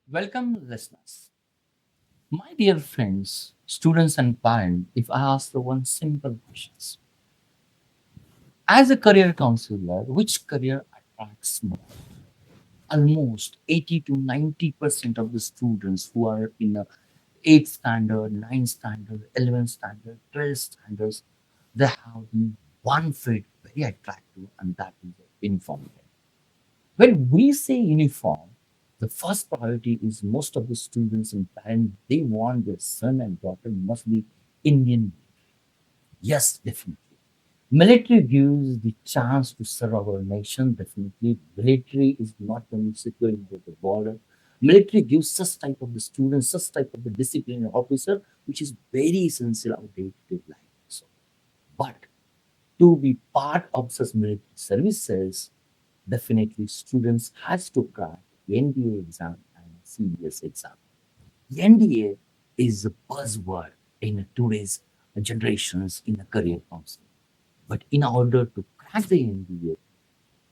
Welcome, listeners. My dear friends, students, and parents, if I ask the one simple questions. As a career counselor, which career attracts more? Almost 80 to 90% of the students who are in a 8th standard, 9th standard, 11th standard, 12th standards, they have the one fit very attractive, and that is uniform. When we say uniform, the first priority is most of the students and parents, they want their son and daughter must be Indian. Yes, definitely. Military gives the chance to serve our nation. Definitely, military is not only securing the border. Military gives such type of the students, such type of the disciplinary officer, which is very essential of day-to-day life. So, but to be part of such military services, definitely students has to crack NDA exam and CBS exam. NDA is a buzzword in today's generations in a career counseling. But in order to crack the NDA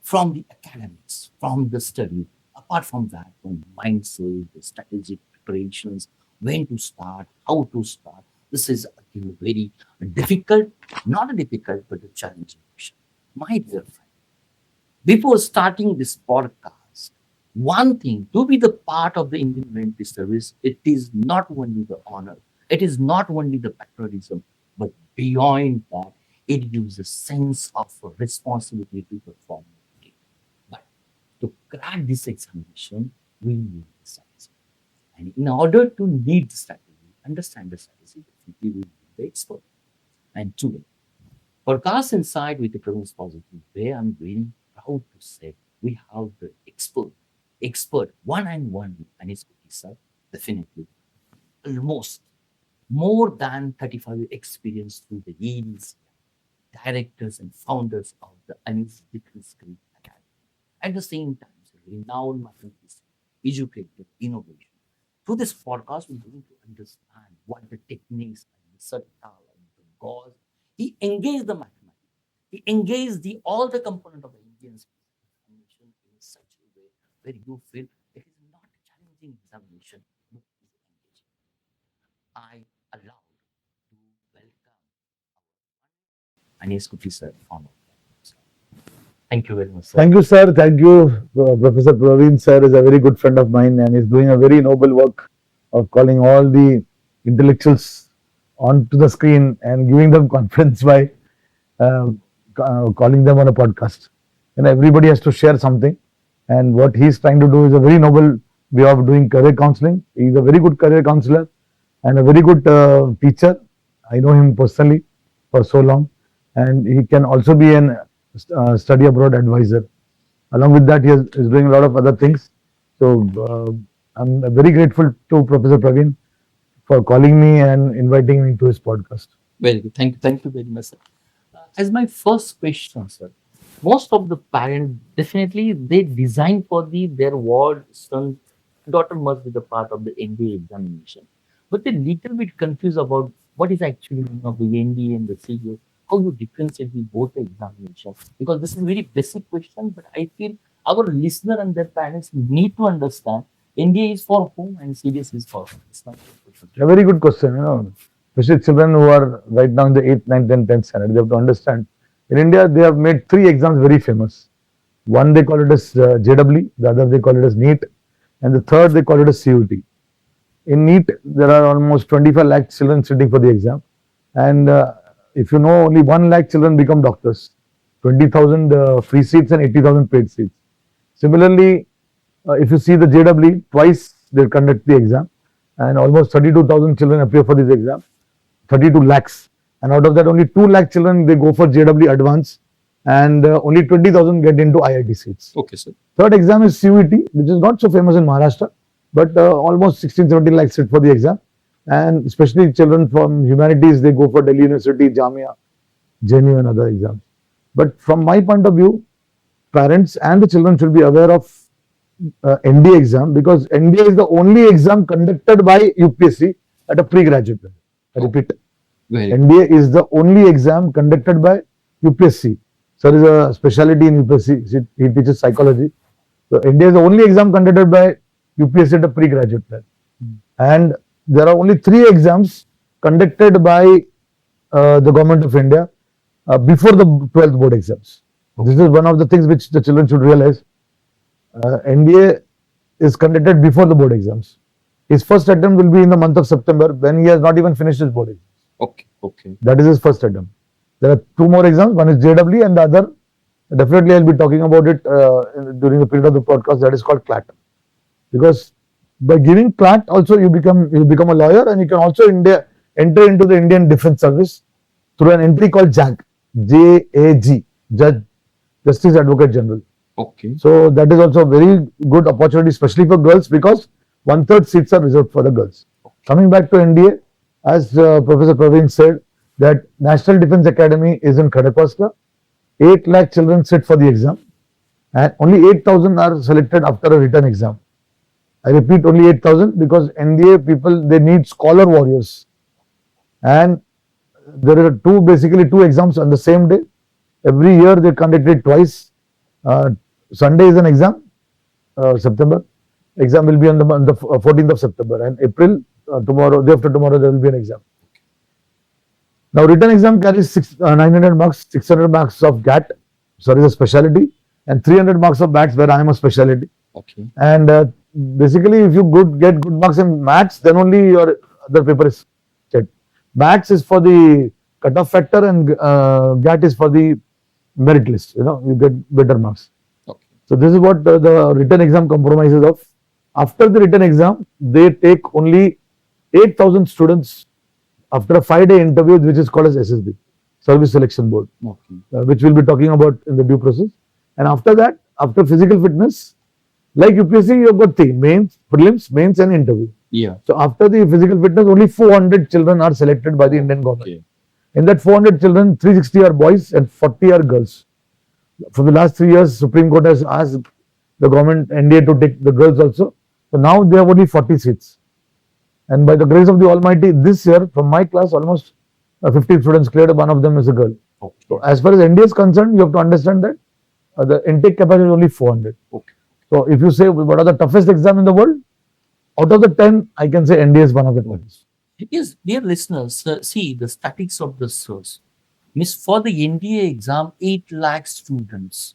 from the academics, from the study, apart from that, from mindset, the strategic preparations, when to start, how to start, this is again very difficult, not a difficult, but a challenging question. My dear friend, before starting this podcast, one thing to be the part of the Indian military service, it is not only the honor, it is not only the patriotism, but beyond that, it gives a sense of responsibility to perform. But to crack this examination, we need the strategy. And in order to lead the strategy, understand the strategy, definitely we need the expert. And today, podcast inside with the Pravin Positive way, I'm very proud to say we have the expert one and one with Anees Kutty sir, definitely. Almost more than 35 years experience through the years, directors and founders of the Anees Kutty Academy. At the same time, renowned mathematician, educator, innovation. Through this podcast, we're going to understand what the techniques and the subtle and the gauze. He engaged the mathematics. He engaged the all the component of the Indian examination in such a way where you feel it is not a challenging examination, but it is engaging. I allow to welcome Anees Kutty sir, founder. Thank you very much, sir. Thank you, sir. Thank you. Professor Pravin, sir, is a very good friend of mine and is doing a very noble work of calling all the intellectuals onto the screen and giving them confidence by uh, calling them on a podcast. And everybody has to share something. And what he's trying to do is a very noble way of doing career counseling. He's a very good career counselor and a very good teacher. I know him personally for so long. And he can also be an study abroad advisor. Along with that, he is doing a lot of other things. So I'm very grateful to Professor Pravin for calling me and inviting me to his podcast. Very good. Thank you very much, sir. As my first question, sir, most of the parents definitely they design for their ward son daughter must be the part of the NDA examination, but they're little bit confused about what is actually meaning of the NDA and the CU. How you differentiate the both the examinations? Because this is a very basic question, but I feel our listener and their parents need to understand NDA is for whom and CDS is for whom. It's not a question. A very good question, especially children who are right now in the 8th, 9th, and 10th standard. They have to understand. In India, they have made 3 exams very famous. One they call it as JEE, the other they call it as NEET, and the third they call it as CUT. In NEET, there are almost 25 lakh children sitting for the exam, and if you know, only 1 lakh children become doctors. 20,000 free seats and 80,000 paid seats. Similarly, if you see the JEE, twice they conduct the exam, and almost 32,000 children appear for this exam, 32 lakhs. And out of that, only 2 lakh children, they go for JEE Advance, and only 20,000 get into IIT seats. Okay, sir. Third exam is CUT, which is not so famous in Maharashtra, but almost 16-17 lakhs sit for the exam. And especially children from humanities, they go for Delhi University, Jamia, JNU and other exams. But from my point of view, parents and the children should be aware of NDA exam, because NDA is the only exam conducted by UPSC at a pre-graduate level. I repeat, NDA is the only exam conducted by UPSC. Sir is a specialty in UPSC. He teaches psychology. So NDA is the only exam conducted by UPSC at a pre-graduate level. Mm. And there are only 3 exams conducted by the government of India before the 12th board exams. This is one of the things which the children should realize. NDA is conducted before the board exams. His first attempt will be in the month of September when he has not even finished his board exams. Okay. Okay. That is his first attempt. There are 2 more exams. One is JW and the other, definitely I'll be talking about it during the period of the podcast, that is called CLAT. Because by giving CLAT also you become a lawyer, and you can also enter into the Indian Defence Service through an entry called JAG, JAG, Justice Advocate General. Okay. So that is also a very good opportunity, especially for girls, because 1/3 seats are reserved for the girls. Coming back to NDA, as Professor Pravin said, that National Defence Academy is in Kharagpur. 8 lakh children sit for the exam, and only 8,000 are selected after a written exam. I repeat, only 8,000, because NDA people, they need scholar warriors. And there are basically two exams on the same day. Every year they conduct it twice. Sunday is an exam, September. Exam will be on the 14th of September, and April, tomorrow, day after tomorrow, there will be an exam. Now, written exam carries 900 marks, 600 marks of GAT, sorry, the specialty, and 300 marks of MATS, where I am a specialty. Okay. And basically, if you get good marks in MATS, then only your other paper is checked. MATS is for the cutoff factor, and GAT is for the merit list. You get better marks. Okay. So this is what the written exam compromises of. After the written exam, they take only 8,000 students after a 5-day interview, which is called as SSB, Service Selection Board, Okay. which we'll be talking about in the due process. And after that, after physical fitness, like UPSC, you've got 3: mains, prelims, mains, and interview. Yeah. So after the physical fitness, only 400 children are selected by the Indian government. Okay. In that 400 children, 360 are boys and 40 are girls. For the last 3 years, Supreme Court has asked the government, NDA, to take the girls also. So now they have only 40 seats. And by the grace of the Almighty, this year, from my class, almost 50 students cleared. One of them is a girl. Okay. So as far as NDA is concerned, you have to understand that the intake capacity is only 400. Okay. So if you say what are the toughest exam in the world, out of the 10, I can say NDA is one of the toughest. Yes, dear listeners, see the statistics of the source. Miss, for the NDA exam, 8 lakh students.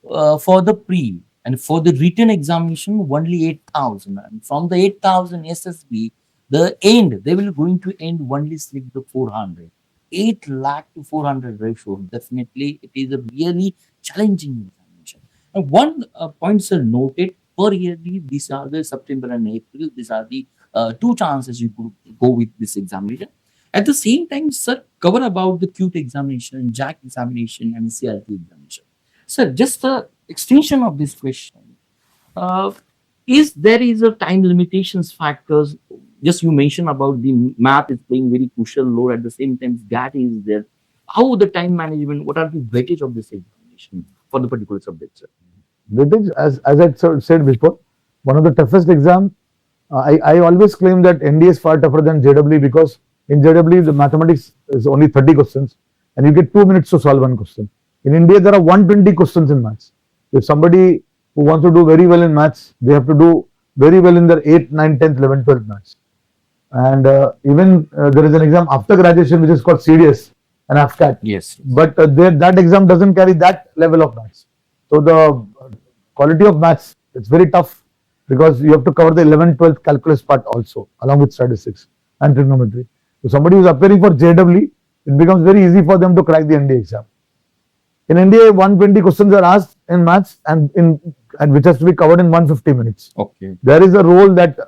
For the pre and for the written examination, only 8,000. And from the 8,000 SSB, they will going to end only slip the 400. 8 lakh to 400 ratio. Definitely, it is a really challenging examination. And one point, sir, noted per yearly, these are the September and April. These are the 2 chances you could go with this examination. At the same time, sir, cover about the CUTE examination, JAC examination, and CRT examination. Sir, just the extension of this question, is a time limitations factors? Just you mentioned about the math is playing very crucial role. At the same time, GAT is there. How the time management? What are the weightage of this examination for the particular subject, sir? Weightage, as I said before, one of the toughest exam. I always claim that NDA is far tougher than JW, because in JW the mathematics is only 30 questions and you get 2 minutes to solve one question. In India, there are 120 questions in maths. If somebody who wants to do very well in maths, they have to do very well in their 8th, 9th, 10th, 11th, 12th maths. And even there is an exam after graduation which is called CDS and AFCAT. Yes. But that exam doesn't carry that level of maths. So the quality of maths, it's very tough, because you have to cover the 11th, 12th calculus part also, along with statistics and trigonometry. So somebody who is appearing for JW, it becomes very easy for them to crack the NDA exam. In NDA, 120 questions are asked in maths, and which has to be covered in 150 minutes. Okay. There is a role that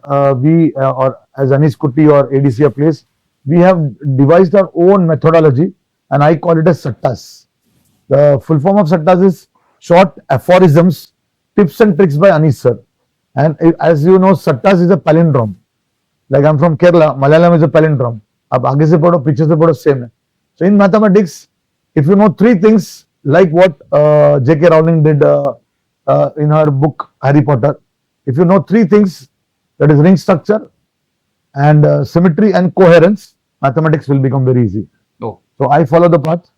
we, or as Anees Kutty or ADCI plays, we have devised our own methodology, and I call it as Sattas. The full form of Sattas is short aphorisms, tips and tricks by Anees sir. And as you know, Sattas is a palindrome. Like I'm from Kerala, Malayalam is a palindrome. Ab aage se padho, piche se padho, same hai. So in mathematics, if you know 3 things, like what J.K. Rowling did in her book Harry Potter, if you know 3 things, that is ring structure and symmetry and coherence, mathematics will become very easy. Oh. So I follow the path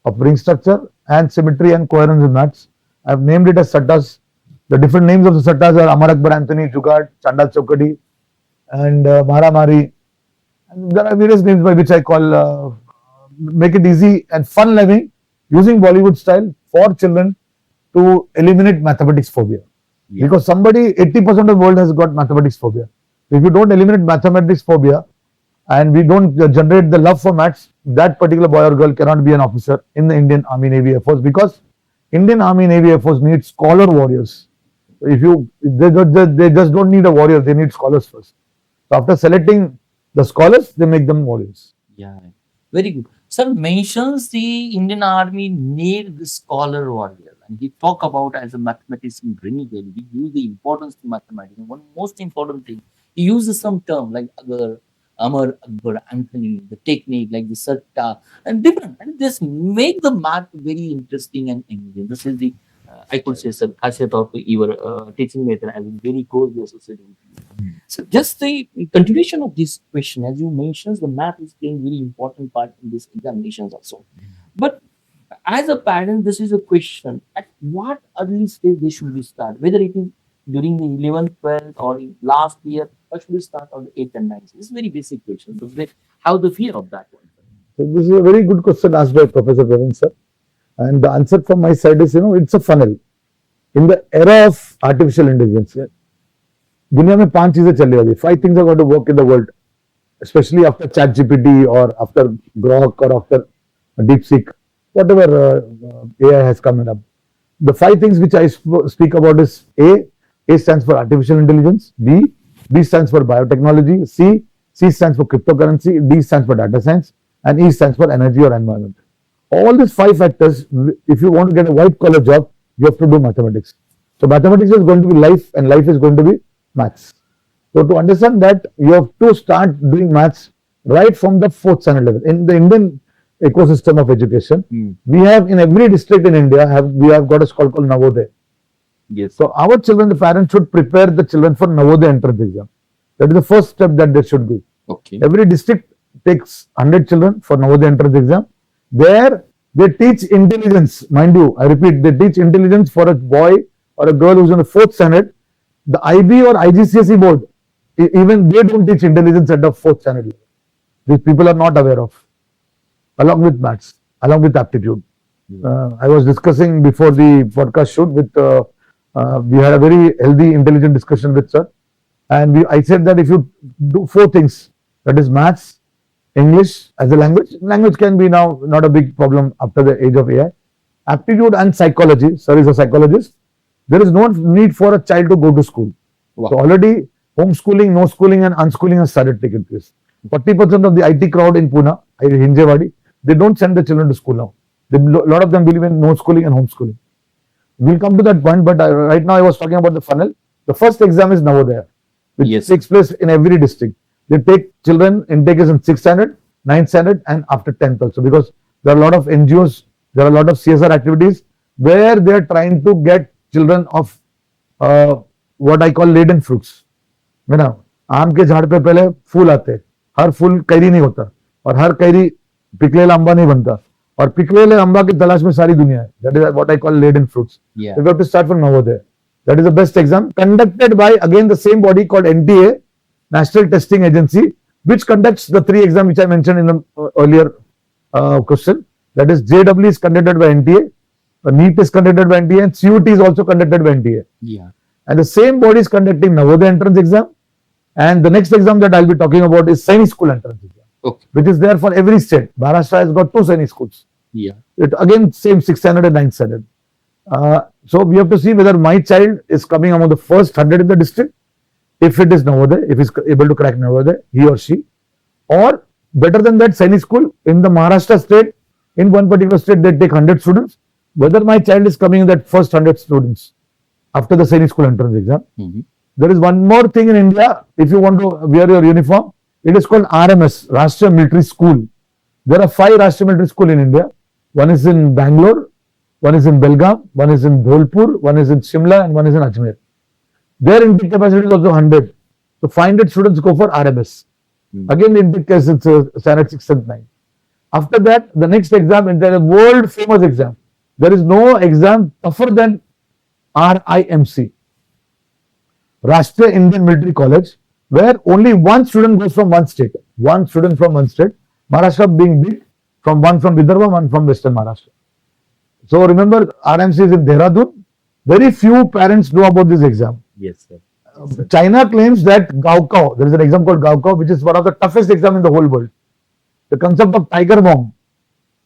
of ring structure and symmetry and coherence in maths. I have named it as Sattas, The different names of the sattas are Amar Akbar Anthony, Jugaad, Chandal Chokadi, and Mara Mari. And there are various names by which I call, make it easy and fun living using Bollywood style for children to eliminate mathematics phobia. Yeah. Because 80% of the world has got mathematics phobia. If you don't eliminate mathematics phobia and we don't generate the love for maths, that particular boy or girl cannot be an officer in the Indian Army, Navy, Air Force, because Indian Army, Navy, Air Force needs scholar warriors. They just don't need a warrior, they need scholars first. So after selecting the scholars, they make them warriors. Yeah, very good. Sir mentions the Indian Army need the scholar warrior, and he talk about as a mathematician renegade. We use the importance of mathematics. And one most important thing, he uses some term like Agar, Amar, Akbar, Anthony, the technique like the Satta, and different. And this make the math very interesting and engaging. This is the I could say, sir, concept of your teaching method as very closely associated with you. So just the continuation of this question, as you mentioned, the math is playing very important part in these examinations also. But as a parent, this is a question: at what early stage they should we start? Whether it is during the 11th, 12th, or in last year, or should we start on the 8th and 9th? This is very basic question. So how the fear of that one? So this is a very good question asked by Professor Pravin sir. And the answer from my side is, it's a funnel. In the era of artificial intelligence, दुनिया में 5 चीजें चलने वाली. 5 things are going to work in the world, especially after ChatGPT or after Grok or after DeepSeek, whatever AI has come up. The 5 things which I speak about is A stands for artificial intelligence, B stands for biotechnology, C stands for cryptocurrency, D stands for data science, and E stands for energy or environment. All these 5 factors, if you want to get a white collar job, you have to do mathematics. So mathematics is going to be life and life is going to be maths. So to understand that, you have to start doing maths right from the 4th standard level. In the Indian ecosystem of education, we have in every district in India, we have got a school called Navodaya. Yes. So our children, the parents should prepare the children for Navodaya entrance exam. That is the first step that they should do. Okay. Every district takes 100 children for Navodaya entrance exam. There, they teach intelligence. Mind you, I repeat, they teach intelligence for a boy or a girl who's in the 4th standard. The IB or IGCSE board, even they don't teach intelligence at the 4th standard level. These people are not aware of. Along with maths, along with aptitude. I was discussing before the podcast shoot with, we had a very healthy, intelligent discussion with sir. And I said that if you do 4 things, that is maths, English as a language can be now not a big problem after the age of AI. Aptitude and psychology, sir is a psychologist. There is no need for a child to go to school. Wow. So already homeschooling, no schooling and unschooling has started taking place. 40% of the IT crowd in Pune, Hinjewadi, they don't send the children to school now. A lot of them believe in no schooling and homeschooling. We'll come to that point, but right now I was talking about the funnel. The first exam is Navodaya, which takes place in every district. They take children, intake is in 6th standard, 9th standard, and after 10th also, because there are a lot of NGOs, there are a lot of CSR activities where they are trying to get children of what I call laden fruits. है ना, आम के झाड़ पे पहले फूल आते, हर फूल carry नहीं होता और हर कैरी पिकलेला अम्बा नहीं बनता और पिकलेले अम्बा की तलाश में सारी दुनिया है. That is what I call laden fruits. Yeah. So we have to start from Navodaya. That is the best exam conducted by again the same body called NDA, National Testing Agency, which conducts the 3 exams which I mentioned in the earlier question. That is JEE is conducted by NTA, NEET is conducted by NTA, and CUT is also conducted by NTA. Yeah. And the same body is conducting Navodaya entrance exam. And the next exam that I'll be talking about is Sainik School entrance exam, which is there for every state. Maharashtra has got 2 Sainik schools. Yeah. It again same 6th standard and 9th standard. So we have to see whether my child is coming among the first 100 in the district. If it is Navodaya, if he's able to crack Navodaya, he or she, or better than that, Sainik School in the Maharashtra state, in one particular state, they take 100 students. Whether my child is coming in that first 100 students after the Sainik School entrance exam. There is one more thing in India. If you want to wear your uniform, it is called RMS, Rashtriya Military School. There are 5 Rashtriya Military School in India. One is in Bangalore, one is in Belgaum, one is in Dholpur, one is in Shimla, and one is in Ajmer. Their intake capacity is also 100. So 500 students go for RMS. Again, the intake is standard 6 and 9. After that, the next exam is the world famous exam. There is no exam tougher than RIMC, Rashtriya Indian Military College, where only one student goes from one state. One student from one state. Maharashtra being big, from Vidarbha, one from Western Maharashtra. So remember, RMC is in Dehradun. Very few parents know about this exam. Yes, sir. Yes, sir. China claims that Gaokao, there is an exam called Gaokao, which is one of the toughest exams in the whole world. The concept of tiger bomb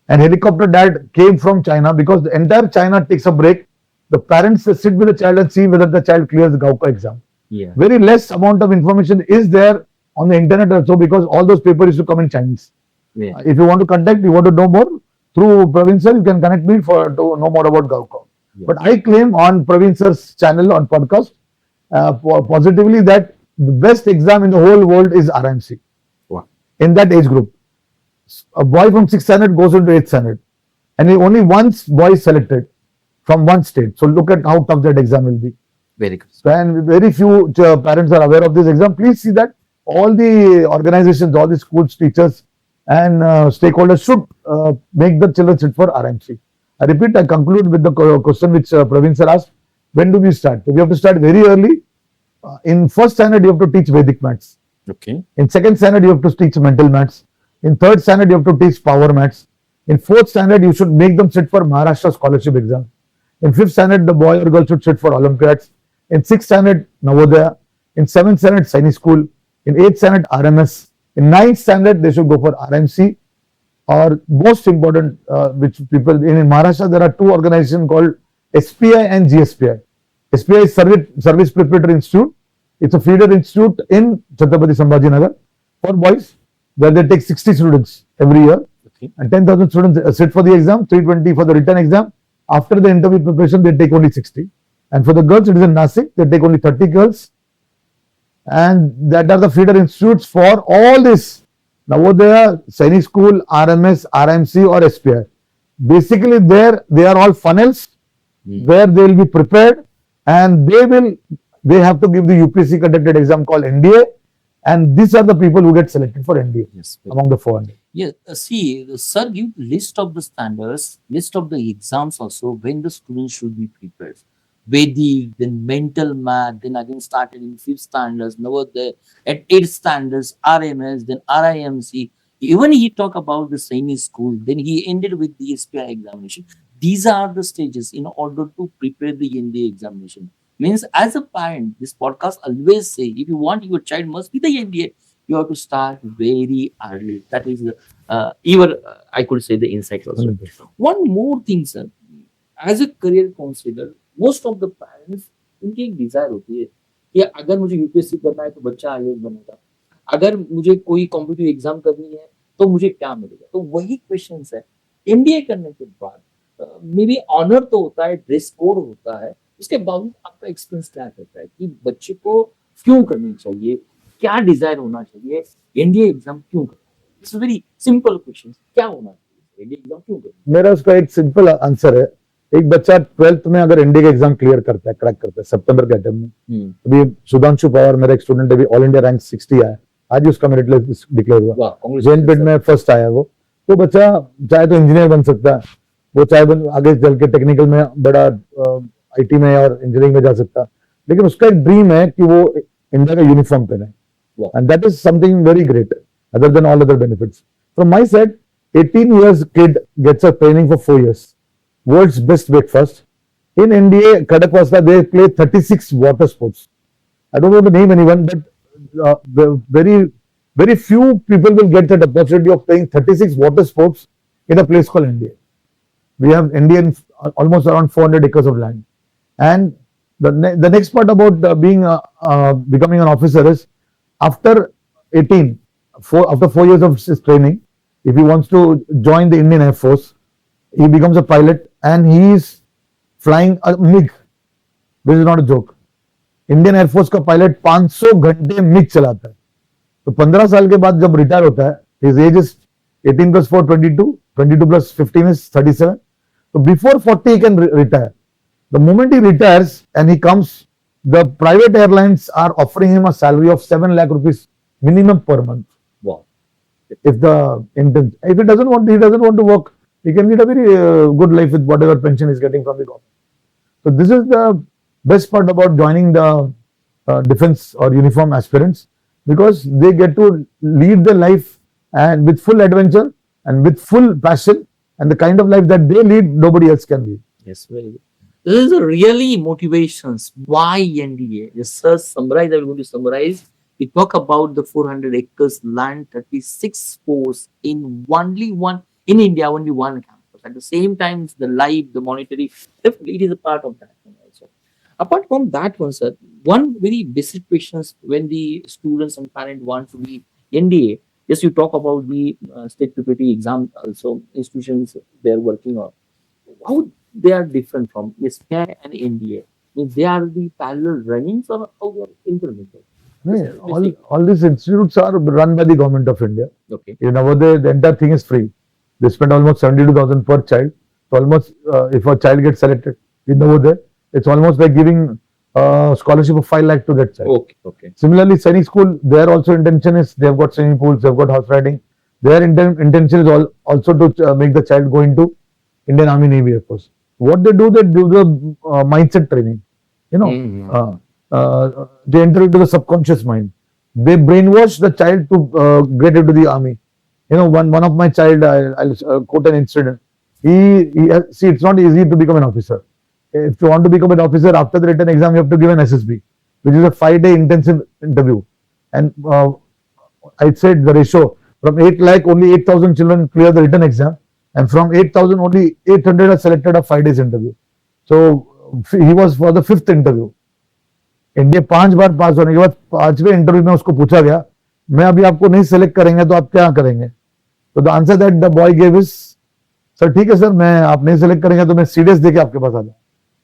and helicopter dad came from China because the entire China takes a break. The parents sit with the child and see whether the child clears the Gaokao exam. Yeah. Very less amount of information is there on the internet also because all those papers used to come in Chinese. Yeah. If you want to contact, you want to know more, through Pravin sir, you can connect me to know more about Gaokao. Yeah. But I claim on Pravin sir's channel on podcast positively that the best exam in the whole world is RMC. Wow. In that age group. A boy from 6th standard goes into 8th standard. And only one boy is selected from one state. So look at how tough that exam will be. Very good. So, and very few parents are aware of this exam. Please see that all the organizations, all the schools, teachers and stakeholders should make the children sit for RMC. I repeat, I conclude with the question which Pravin sir asked. When do we start? So we have to start very early. In first standard, you have to teach Vedic maths. Okay. In second standard, you have to teach mental maths. In third standard, you have to teach power maths. In fourth standard, you should make them sit for Maharashtra scholarship exam. In fifth standard, the boy or girl should sit for Olympiads. In sixth standard, Navodaya. In seventh standard, Sainik school. In eighth standard, RMS. In ninth standard, they should go for RMC. Or most important, which people in Maharashtra, there are two organizations called SPI and GSPI. SPI is Service Preparatory Institute. It's a feeder institute in Chhatrapati Sambhaji Nagar for boys, where they take 60 students every year. Okay. And 10,000 students sit for the exam, 320 for the written exam. After the interview preparation, they take only 60. And for the girls, it is in Nasik, they take only 30 girls. And that are the feeder institutes for all this. Navodaya, Sainik School, RMS, RMC or SPI. Basically, they are all funnels where they will be prepared and they have to give the UPSC conducted exam called NDA. And these are the people who get selected for NDA. Yes. Among the 400. Yeah, see, the sir give list of the standards, list of the exams also when the students should be prepared. Vedic, then mental math, then again started in 5th standards, Navodaya, at 8th standards, RMS, then RIMC. Even he talk about the Sainik school, then he ended with the SPI examination. These are the stages in order to prepare the NDA examination. Means as a parent, this podcast always say, if you want your child must be the NDA, you have to start very early. That is even I could say the insight also. One more thing, sir. As a career counselor, most of the parents उनकी एक Dzire होती है कि अगर मुझे UPSC करना है तो बच्चा आईएएस बनेगा, अगर मुझे कोई कॉम्पिटिटिव एग्जाम करनी है तो मुझे क्या मिलेगा. तो वही क्वेश्चन है. एनडीए करने के बाद मे बी ऑनर तो होता है, ड्रेस कोड होता है, उसके बावजूद आपका एक्सपीरियंस क्या कहता है कि बच्चे को क्यों करनी चाहिए, क्या डिजायर होना चाहिए, एनडीए एग्जाम क्यों करना है. It's very simple question. क्या होना चाहिए, एनडीए एग्जाम क्यों करना है? मेरा उसका एक सिंपल आंसर है. एक बच्चा 12th में अगर एनडीए का एग्जाम क्लियर करता है, क्रैक करता है सितंबर के अटेम्प्ट में, अभी सुधांशु पवार मेरा एक स्टूडेंट है, ऑल इंडिया रैंक 60 आया, आज ही उसका मेरिट लिस्ट डिक्लेयर हुआ, जेएनपीटी में फर्स्ट आया वो. तो बच्चा चाहे तो इंजीनियर बन सकता है, वो चाहे आगे चल के टेक्निकल में बड़ा आईटी में और इंजीनियरिंग में जा सकता है, लेकिन उसका एक ड्रीम है कि वो इंडिया का यूनिफॉर्म पहने. And that is something very great other than all other benefits. From my side, 18 years kid gets a training for 4 years. World's best breakfast. In NDA, Kadakvasta, they play 36 water sports. I don't want to name anyone, but very few people will get that opportunity of playing 36 water sports in a place called NDA. We have NDA in almost around 400 acres of land. And the next part about becoming an officer is after 18, after 4 years of his training, if he wants to join the Indian Air Force, he becomes a pilot and he is flying a MiG. This is not a joke. Indian air force का pilot 500 घंटे MiG चलाता है. तो 15 साल के बाद जब retire होता है, his age is 18 plus 4, 22, 22 plus 15 is 37. So before 40 he can retire. The moment he retires and he comes, the private airlines are offering him a salary of 7 lakh rupees minimum per month. Wow. If he doesn't want to work, he can lead a very good life with whatever pension he's getting from the government. So this is the best part about joining the defense or uniform aspirants, because they get to lead their life and with full adventure and with full passion, and the kind of life that they lead, nobody else can lead. Yes, very good. This is a really motivations. Why NDA? Just summarize. I'm going to summarize. We talk about the 400 acres land, 36 sports in only one in India, only one campus. At the same time, the live, the monetary, definitely it is a part of that one also. Apart from that one, sir, one very basic questions when the students and parents want to be NDA. Yes, you talk about the state preparatory exam also institutions they are working on. How they are different from SPI and NDA? Means they are the parallel runnings or how they are interrelated? All these institutes are run by the government of India. Okay. In Navodaya, the entire thing is free. They spend almost 72,000 per child. So almost, if a child gets selected in Navodaya, it's almost like giving a scholarship of 5 lakh to that child. Okay. Okay. Similarly, Sainik School, their also intention is they have got swimming pools, they have got horse riding. Their intention is also to make the child go into Indian Army, Navy, Air Force. What they do the mindset training. You know, they enter into the subconscious mind. They brainwash the child to get into the army. You know, one of my child, I'll quote an incident. See, it's not easy to become an officer. If you want to become an officer, after the written exam, you have to give an SSB, which is a 5-day intensive interview. And I'd said the ratio from 8 lakh, only 8,000 children clear the written exam, and from 8,000, only 800 are selected a 5 days interview. So he was for the 5th interview. India 5 बार पास होने के बाद 5वें interview में उसको पूछा गया, मैं अभी आपको नहीं सेलेक्ट करेंगे तो आप क्या करेंगे? तो the answer that the boy gave is, sir ठीक है सर, मैं आप नहीं सेलेक्ट करेंगे तो मैं सीडीएस देके आपके पास आ जाऊँ.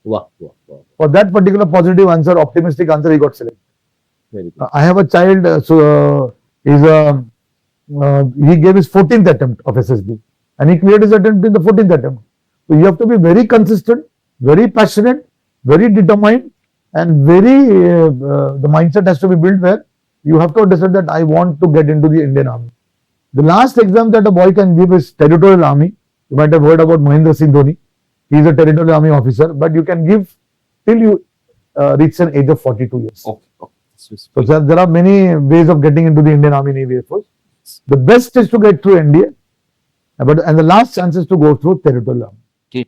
Wow. For that particular positive answer, optimistic answer, he got selected. Very good. I have a child, he gave his 14th attempt of SSB and he cleared his attempt in the 14th attempt. So you have to be very consistent, very passionate, very determined, and the mindset has to be built where you have to understand that I want to get into the Indian Army. The last exam that a boy can give is Territorial Army. You might have heard about Mahendra Singh Dhoni. He is a Territorial Army officer, but you can give till you reach an age of 42 years. Okay. So there are many ways of getting into the Indian Army, Navy, Air Force. The best is to get through NDA, and the last chance is to go through Territorial Army.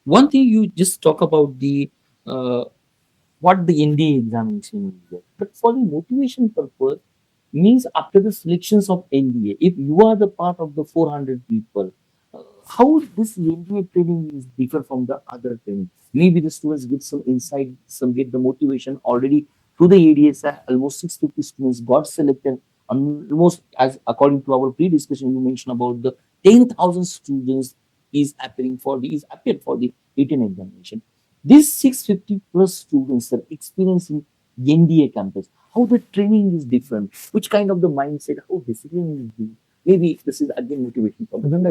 One thing you just talk about the what the NDA examination is, but for the motivation purpose means after the selections of NDA, if you are the part of the 400 people, how this NDA training is different from the other training? Maybe the students get some insight, some get the motivation already through the ADSI. Almost 650 students got selected. Almost, as according to our pre-discussion, you mentioned about the 10,000 students appeared for the written examination. These 650 plus students are experiencing NDA campus. How the training is different? Which kind of the mindset? How discipline is? Maybe this is again motivation for them.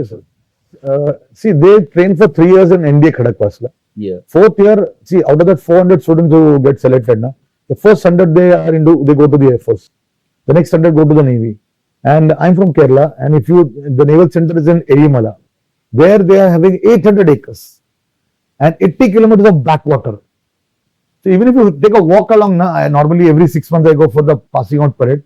See, they train for 3 years in NDA Khadakwasla. Yeah. 4th year, see, out of that 400 students who get selected, the first 100 they go to the Air Force. The next 100 go to the Navy. And I'm from Kerala, and the Naval Center is in Erimala. There they are having 800 acres and 80 kilometers of backwater. So even if you take a walk along, normally every 6 months I go for the passing out parade.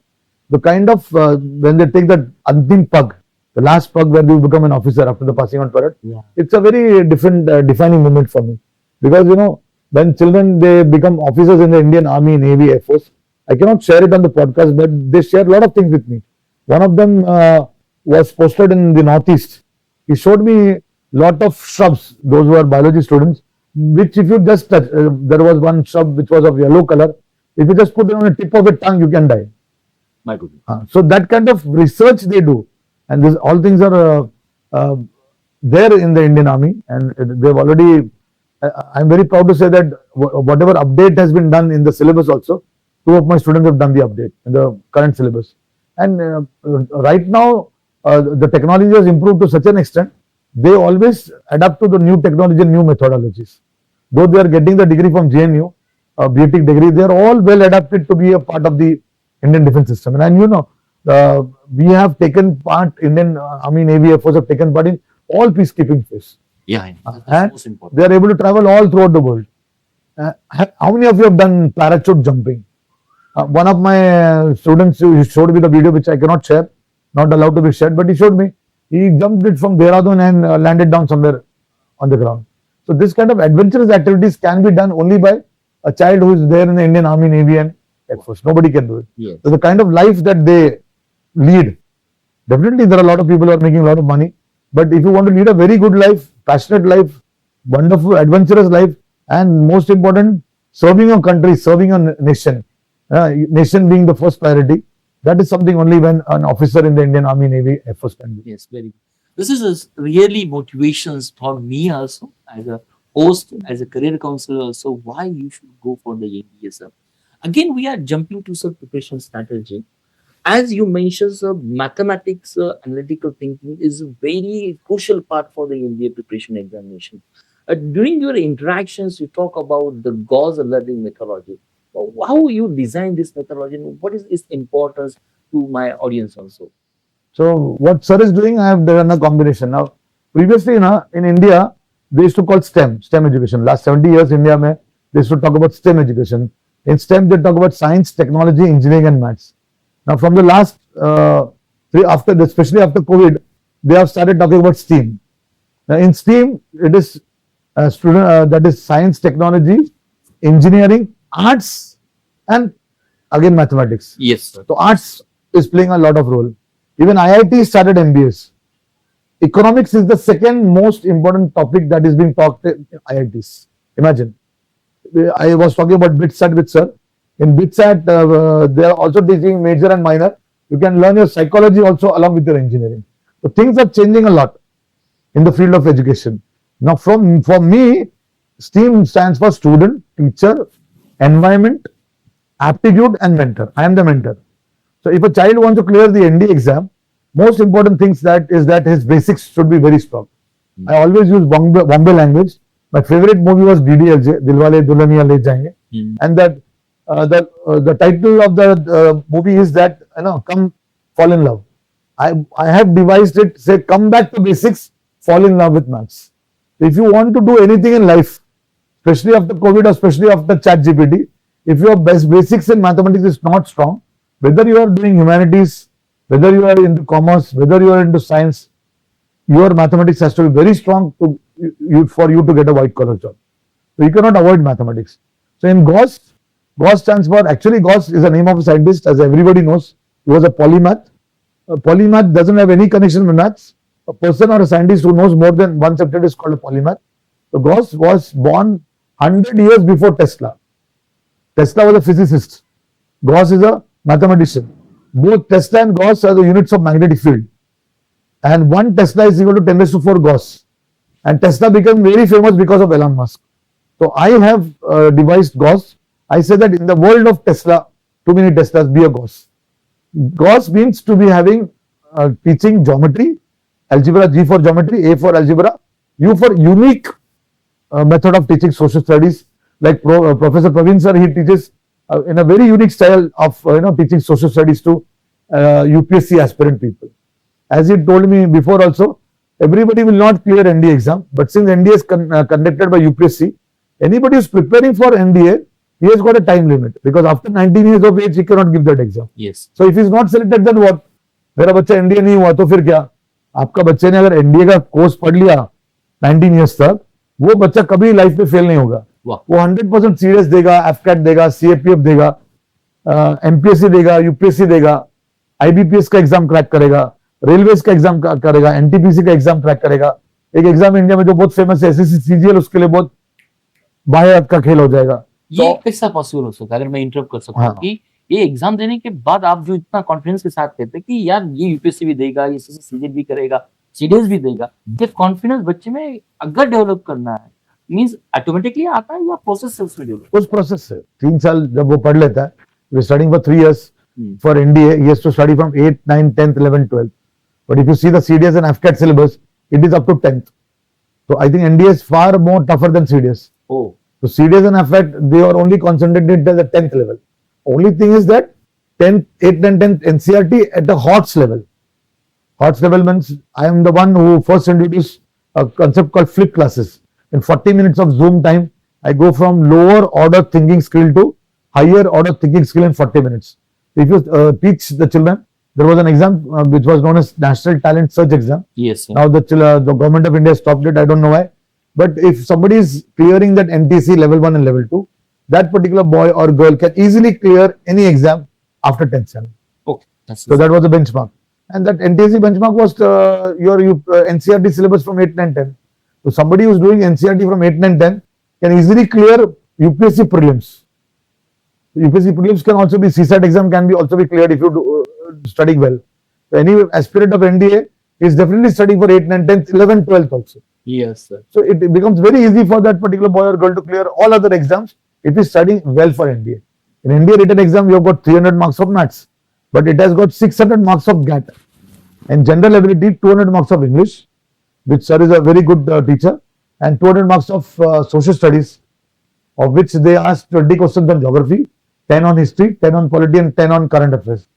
The kind of, when they take that Antim Pug, the last pug where you become an officer after the passing out parade, it's a very different defining moment for me. Because, when children, they become officers in the Indian Army, Navy, Air Force, I cannot share it on the podcast, but they share a lot of things with me. One of them was posted in the Northeast. He showed me lot of shrubs, those who are biology students, which if you just touch, there was one shrub which was of yellow color. If you just put it on the tip of the tongue, you can die. My goodness. So that kind of research they do. And this, all things are there in the Indian Army, and they've already, I'm very proud to say that whatever update has been done in the syllabus also, 2 of my students have done the update in the current syllabus. And right now, the technology has improved to such an extent, they always adapt to the new technology and new methodologies. Though they are getting the degree from JNU, BTech degree, they are all well adapted to be a part of the Indian defense system. And we have taken part, Indian Army, Navy, Air Force have taken part in all peacekeeping phase. Yeah, and most important. They are able to travel all throughout the world. How many of you have done parachute jumping? One of my students, he showed me the video which I cannot share, not allowed to be shared, but he showed me. He jumped it from Dehradun and landed down somewhere on the ground. So this kind of adventurous activities can be done only by a child who is there in the Indian Army, Navy and Air Force. Nobody can do it. Yes. So the kind of life that they lead, definitely there are a lot of people who are making a lot of money. But if you want to lead a very good life, passionate life, wonderful, adventurous life, and most important, serving your country, serving your nation, nation being the first priority, that is something only when an officer in the Indian Army, Navy, Air Force can do. Yes, very good. This is really motivations for me also as a host, as a career counselor also, why you should go for the NDA, sir. Again, we are jumping to some preparation strategy. As you mentioned, sir, mathematics, analytical thinking is a very crucial part for the NDA preparation examination. During your interactions, you talk about the GAUSS learning methodology. How you design this methodology and what is its importance to my audience also? So what sir is doing, I have done a combination. Now, previously in India, they used to call STEM education. Last 70 years, India, they used to talk about STEM education. In STEM, they talk about science, technology, engineering, and maths. Now, from the last especially after COVID, they have started talking about STEAM. Now, in STEAM, it is that is science, technology, engineering, arts, and again mathematics. Yes, sir. So arts is playing a lot of role. Even IIT started MBAs. Economics is the second most important topic that is being taught in IITs. Imagine. I was talking about BITSAT with sir. In BITSAT, they are also teaching major and minor. You can learn your psychology also along with your engineering. So things are changing a lot in the field of education. Now, for me, STEAM stands for student, teacher, environment, aptitude, and mentor. I am the mentor. So, if a child wants to clear the ND exam, most important things that is that his basics should be very strong. I always use Bombay language. My favorite movie was DDLJ, Dilwale Dulhaniya Le Jayenge, and that the title of the movie is that come fall in love. I have devised it. Say come back to basics, fall in love with maths. If you want to do anything in life, especially after COVID or especially after ChatGPT, if your basics in mathematics is not strong, whether you are doing humanities, whether you are into commerce, whether you are into science, your mathematics has to be very strong for you to get a white collar job. So you cannot avoid mathematics. So in GAUSS stands for, actually GAUSS is the name of a scientist, as everybody knows. He was a polymath. A polymath doesn't have any connection with maths. A person or a scientist who knows more than one subject is called a polymath. So GAUSS was born 100 years before Tesla. Tesla was a physicist. GAUSS is a mathematician. Both Tesla and GAUSS are the units of magnetic field. And 1 Tesla is equal to 10 raised to 4 GAUSS. And Tesla became very famous because of Elon Musk. So I have devised GAUSS. I say that in the world of Tesla, too many Teslas, be a GAUSS. GAUSS means to be having teaching geometry, algebra, G for geometry, A for algebra, U for unique method of teaching social studies. Like Professor Pravin sir, he teaches in a very unique style of teaching social studies to UPSC aspirant people. As he told me before also, everybody will not clear NDA exam, but since NDA is conducted by UPSC, anybody who is preparing for NDA, he has got a time limit because after 19 years of age, he cannot give that exam. Yes. So if he is not selected, then what? मेरा बच्चा NDA नहीं हुआ तो फिर क्या? आपका बच्चे ने अगर NDA का कोर्स पढ़ लिया 19 years तक, वो बच्चा कभी लाइफ में फेल नहीं होगा. वो 100% सीरियस देगा, एफकैट देगा, CAPF देगा, MPSC देगा, UPSC देगा, IBPS का एग्जाम क्रैक करेगा, रेलवेज का एग्जाम करेगा, NTPC का एग्जाम क्रैक करेगा. एक एग्जाम इंडिया में जो बहुत फेमस है SSC CGL, उसके लिए बहुत बाहर का खेल हो जाएगा. ये कैसा पॉसिबल हो सकता है? अगर मैं इंटरप्ट कर सकता हूँ कि ये एग्जाम देने के बाद आप जो इतना कॉन्फिडेंस के साथ कहते हैं कि यार ये यूपीएससी भी देगा, ये सीजीएल भी करेगा, सीडीएस भी देगा, ये कॉन्फिडेंस बच्चे में अगर डेवलप करना है मींस ऑटोमेटिकली आता है या प्रोसेस से उसमें डेवलप? उस प्रोसेस से 3 साल जब वो पढ़ लेता है, we studying for 3 years for NDA, he has to study from 8th, 9th, 10th, 11th, 12th. But if you see the CDS and AFCAT syllabus, it is up to 10th. So I think NDA is far more tougher than CDS. Oh. So CDS and AFCAT, they are only concentrated at the 10th level. Only thing is that 10th, 8th and 10th NCRT at the HOTS level. HOTS level means I am the one who first introduced a concept called flip classes. In 40 minutes of Zoom time, I go from lower order thinking skill to higher order thinking skill in 40 minutes. If you teach the children, there was an exam which was known as National Talent Search Exam. Yes, sir. Now the government of India stopped it. I don't know why. But if somebody is clearing that NTC level 1 and level 2, that particular boy or girl can easily clear any exam after 10th standard. Okay. So that was the benchmark. And that NTC benchmark was your NCRT syllabus from 8, 9, 10. So somebody who's doing NCRT from 8, 9, 10 can easily clear UPSC prelims. UPSC prelims can also be, CSAT exam can be also be cleared if you do, studying well. So any aspirant of NDA is definitely studying for 8, 9, 10th, 11th, 12th also. Yes, sir. So it becomes very easy for that particular boy or girl to clear all other exams if he's studying well for NDA. In NDA written exam, you have got 300 marks of maths, but it has got 600 marks of GAT. And general ability, 200 marks of English, which sir is a very good teacher, and 200 marks of social studies, of which they asked 20 questions on geography, 10 on history, 10 on polity, and 10 on current affairs.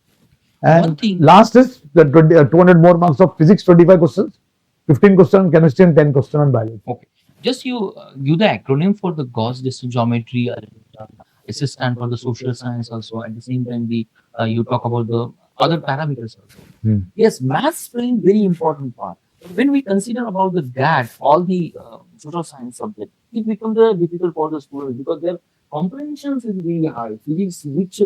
And last is the 200 more marks of physics, 25 questions, 15 questions on chemistry, and 10 questions on biology. Okay. Just you give the acronym for the Gauss distance geometry, SS stand for the social science also. At the same time, you talk about the other parameters also. Yes, maths playing very important part. When we consider about the GAT, all the social science subject, it becomes difficult for the students because their comprehensions is really high. Physics, which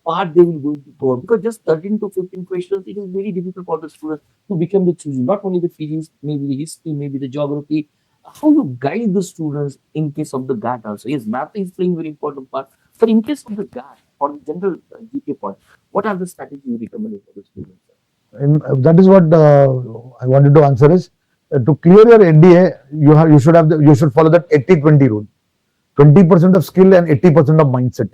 part they will go to go, because just 13 to 15 questions, it is very difficult for the students to become the choosing. Not only the physics, maybe the history, maybe the geography. How you guide the students in case of the GAT also? Yes, math is playing very important part. But in case of the GAT, for the general GK part, what are the strategies you recommend for the students? That is what I wanted to answer is to clear your NDA, you should follow that 80-20 rule. 20% of skill and 80% of mindset.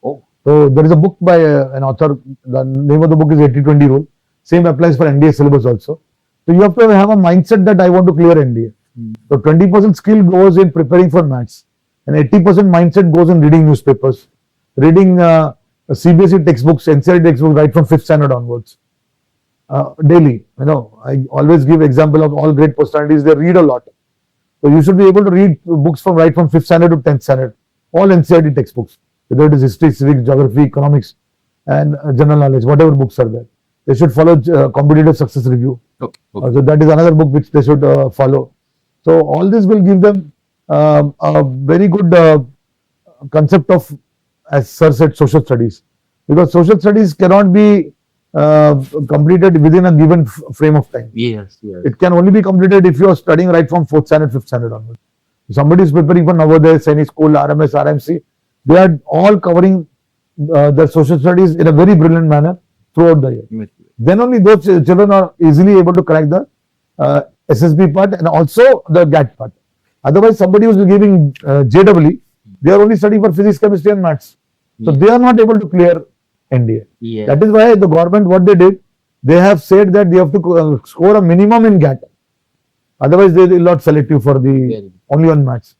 Oh. So there is a book by an author. The name of the book is 80-20 rule. Same applies for NDA syllabus also. So you have to have a mindset that I want to clear NDA. So 20% skill goes in preparing for maths, and 80% mindset goes in reading newspapers, reading CBSE textbooks, NCERT textbooks right from 5th standard onwards. Daily, I always give example of all great personalities. They read a lot. So you should be able to read books from right from 5th standard to 10th standard, all NCERT textbooks, whether it is history, civics, geography, economics, and general knowledge, whatever books are there. They should follow competitive success review. Okay. So that is another book which they should follow. So all this will give them a very good concept of, as sir said, social studies, because social studies cannot be completed within a given frame of time. Yes, yes. It can only be completed if you are studying right from 4th standard, 5th standard onwards. If somebody is preparing for Navodaya, Sainik School, RMS, RMC, they are all covering their social studies in a very brilliant manner throughout the year. Then only those children are easily able to crack the SSB part and also the GAT part. Otherwise, somebody who is giving JEE, they are only studying for physics, chemistry, and maths. So they are not able to clear NDA. Yeah. That is why the government, what they did, they have said that they have to score a minimum in GAT. Otherwise, they will not select you for the only on maths.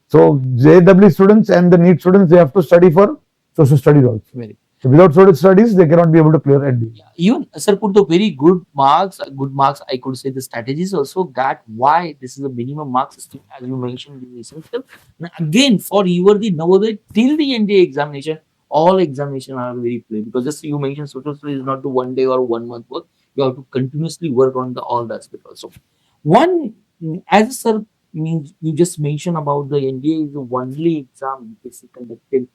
So JEE students and the NEET students, they have to study for social studies also. So without social studies, they cannot be able to clear NDA. Yeah. Even sir put the very good marks. I could say the strategies also. GAT, why this is a minimum mark system, as you mentioned, is essential. Now again, for you the Navodaya till the NDA examination, all examinations are very clear, because just you mentioned social studies is not the 1 day or 1 month work. You have to continuously work on all the aspects also. One, as sir means, you just mentioned about the NDA is the only exam basically conducted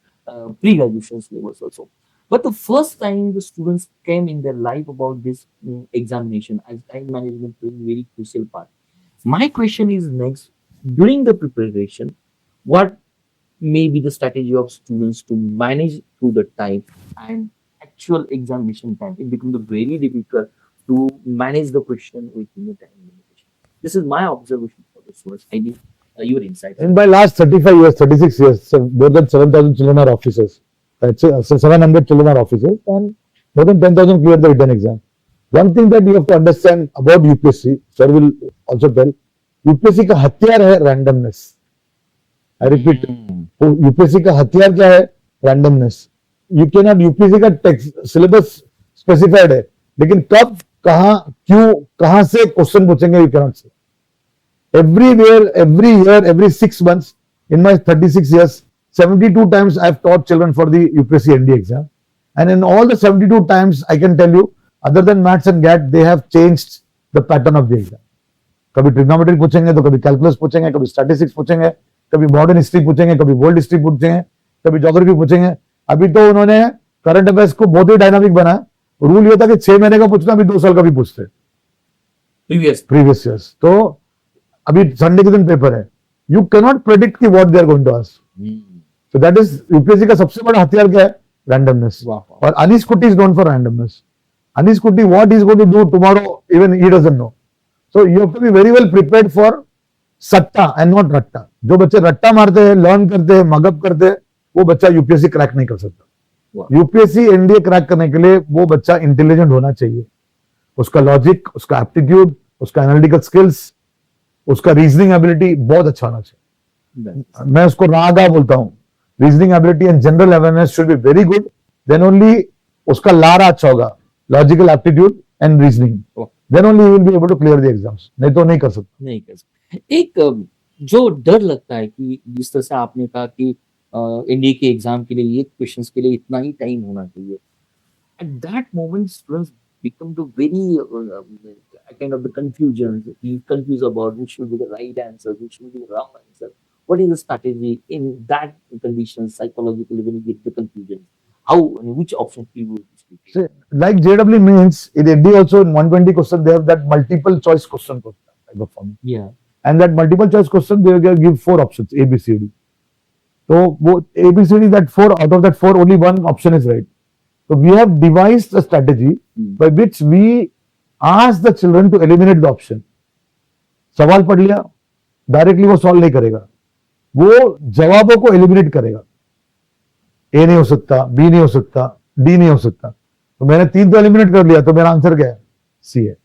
pre-graduation syllabus also. But the first time the students came in their life about this examination, as time management playing a very crucial part. My question is next, during the preparation, what may be the strategy of students to manage through the time and actual examination time? It becomes very difficult to manage the question within the time limitation. This is my observation for the students. I need your insight. In my last 35 years, 36 years, more than 7,000 children are officers. 700 children are officers, and more than 10,000 clear the written exam. One thing that you have to understand about UPSC, sir will also tell, UPSC का हथियार है randomness. I repeat, UPSC का हथियार क्या है? Randomness. You cannot, UPSC का text syllabus specified है, लेकिन कब, कहाँ, क्यों, कहाँ से question पूछेंगे, you cannot say. Everywhere, every year, every 6 months, in my 36 years, 72 times I've taught children for the UPSC NDA exam. And in all the 72 times, I can tell you, other than maths and GAT, they have changed the pattern of the exam. कभी trigonometry पूछेंगे तो कभी calculus पूछेंगे, कभी statistics पूछेंगे, कभी modern history पूछेंगे, कभी वर्ल्ड हिस्ट्री पूछेंगे, कभी ज्योग्राफी पूछेंगे. अभी तो उन्होंने करंट अफेयर्स को बहुत ही डायनामिक बनाया. रूल ये था कि 6 महीने का पूछना, अभी 2 साल का भी पूछते प्रीवियस ईयर्स. तो अभी संडे के दिन पेपर है. यू कैन नॉट प्रेडिक्ट कि what they are going to ask. So that is UPSC का सबसे बड़ा हथियार क्या है? Randomness. और Anees Kutty is known for randomness. Anees Kutty, what he is going to do tomorrow, even he doesn't know. So you have to be very well prepared for सट्टा and not रट्टा. जो बच्चे रट्टा मारते हैं, learn करते हैं, mug up करते हैं, वो बच्चा UPSC क्रैक नहीं कर सकता. UPSC NDA क्रैक करने के लिए वो बच्चा इंटेलिजेंट होना चाहिए. उसका लॉजिक, उसका एप्टीट्यूड, उसका एनालिटिकल स्किल्स, उसका रीजनिंग एबिलिटी बहुत अच्छा होना चाहिए. मैं उसको रागा बोलता हूँ. Reasoning ability and general awareness should be very good. Then only उसका लारा अच्छा होगा, logical aptitude and reasoning. Then only will be able to clear the exams. नहीं तो नहीं कर सकता. एक जो डर लगता है कि जिस तरह से आपने कहा कि एनडीए के एग्जाम के लिए ये क्वेश्चंस के लिए इतना ही टाइम होना चाहिए. At that moment students become to very kind of the confusion. You confused about which should be the right answer, which should be the wrong answer. What is the strategy in that condition psychologically when you get the confusion? How, which option you would speak? So, like JW means in NDA also in 120 question they have that multiple choice question type of form. Yeah. And that multiple choice question they will give 4 options A, B, C, D. So A, B, C, D, that 4 out of that 4 only one option is right. So we have devised a strategy by which we ask the children to eliminate the option. सवाल पढ़ लिया, directly वो solve नहीं करेगा, वो जवाबों को eliminate करेगा. ए नहीं हो सकता, बी नहीं हो सकता, डी नहीं हो सकता. तो मैंने 3 तो एलिमिनेट कर लिया, तो मेरा आंसर क्या है? सी है.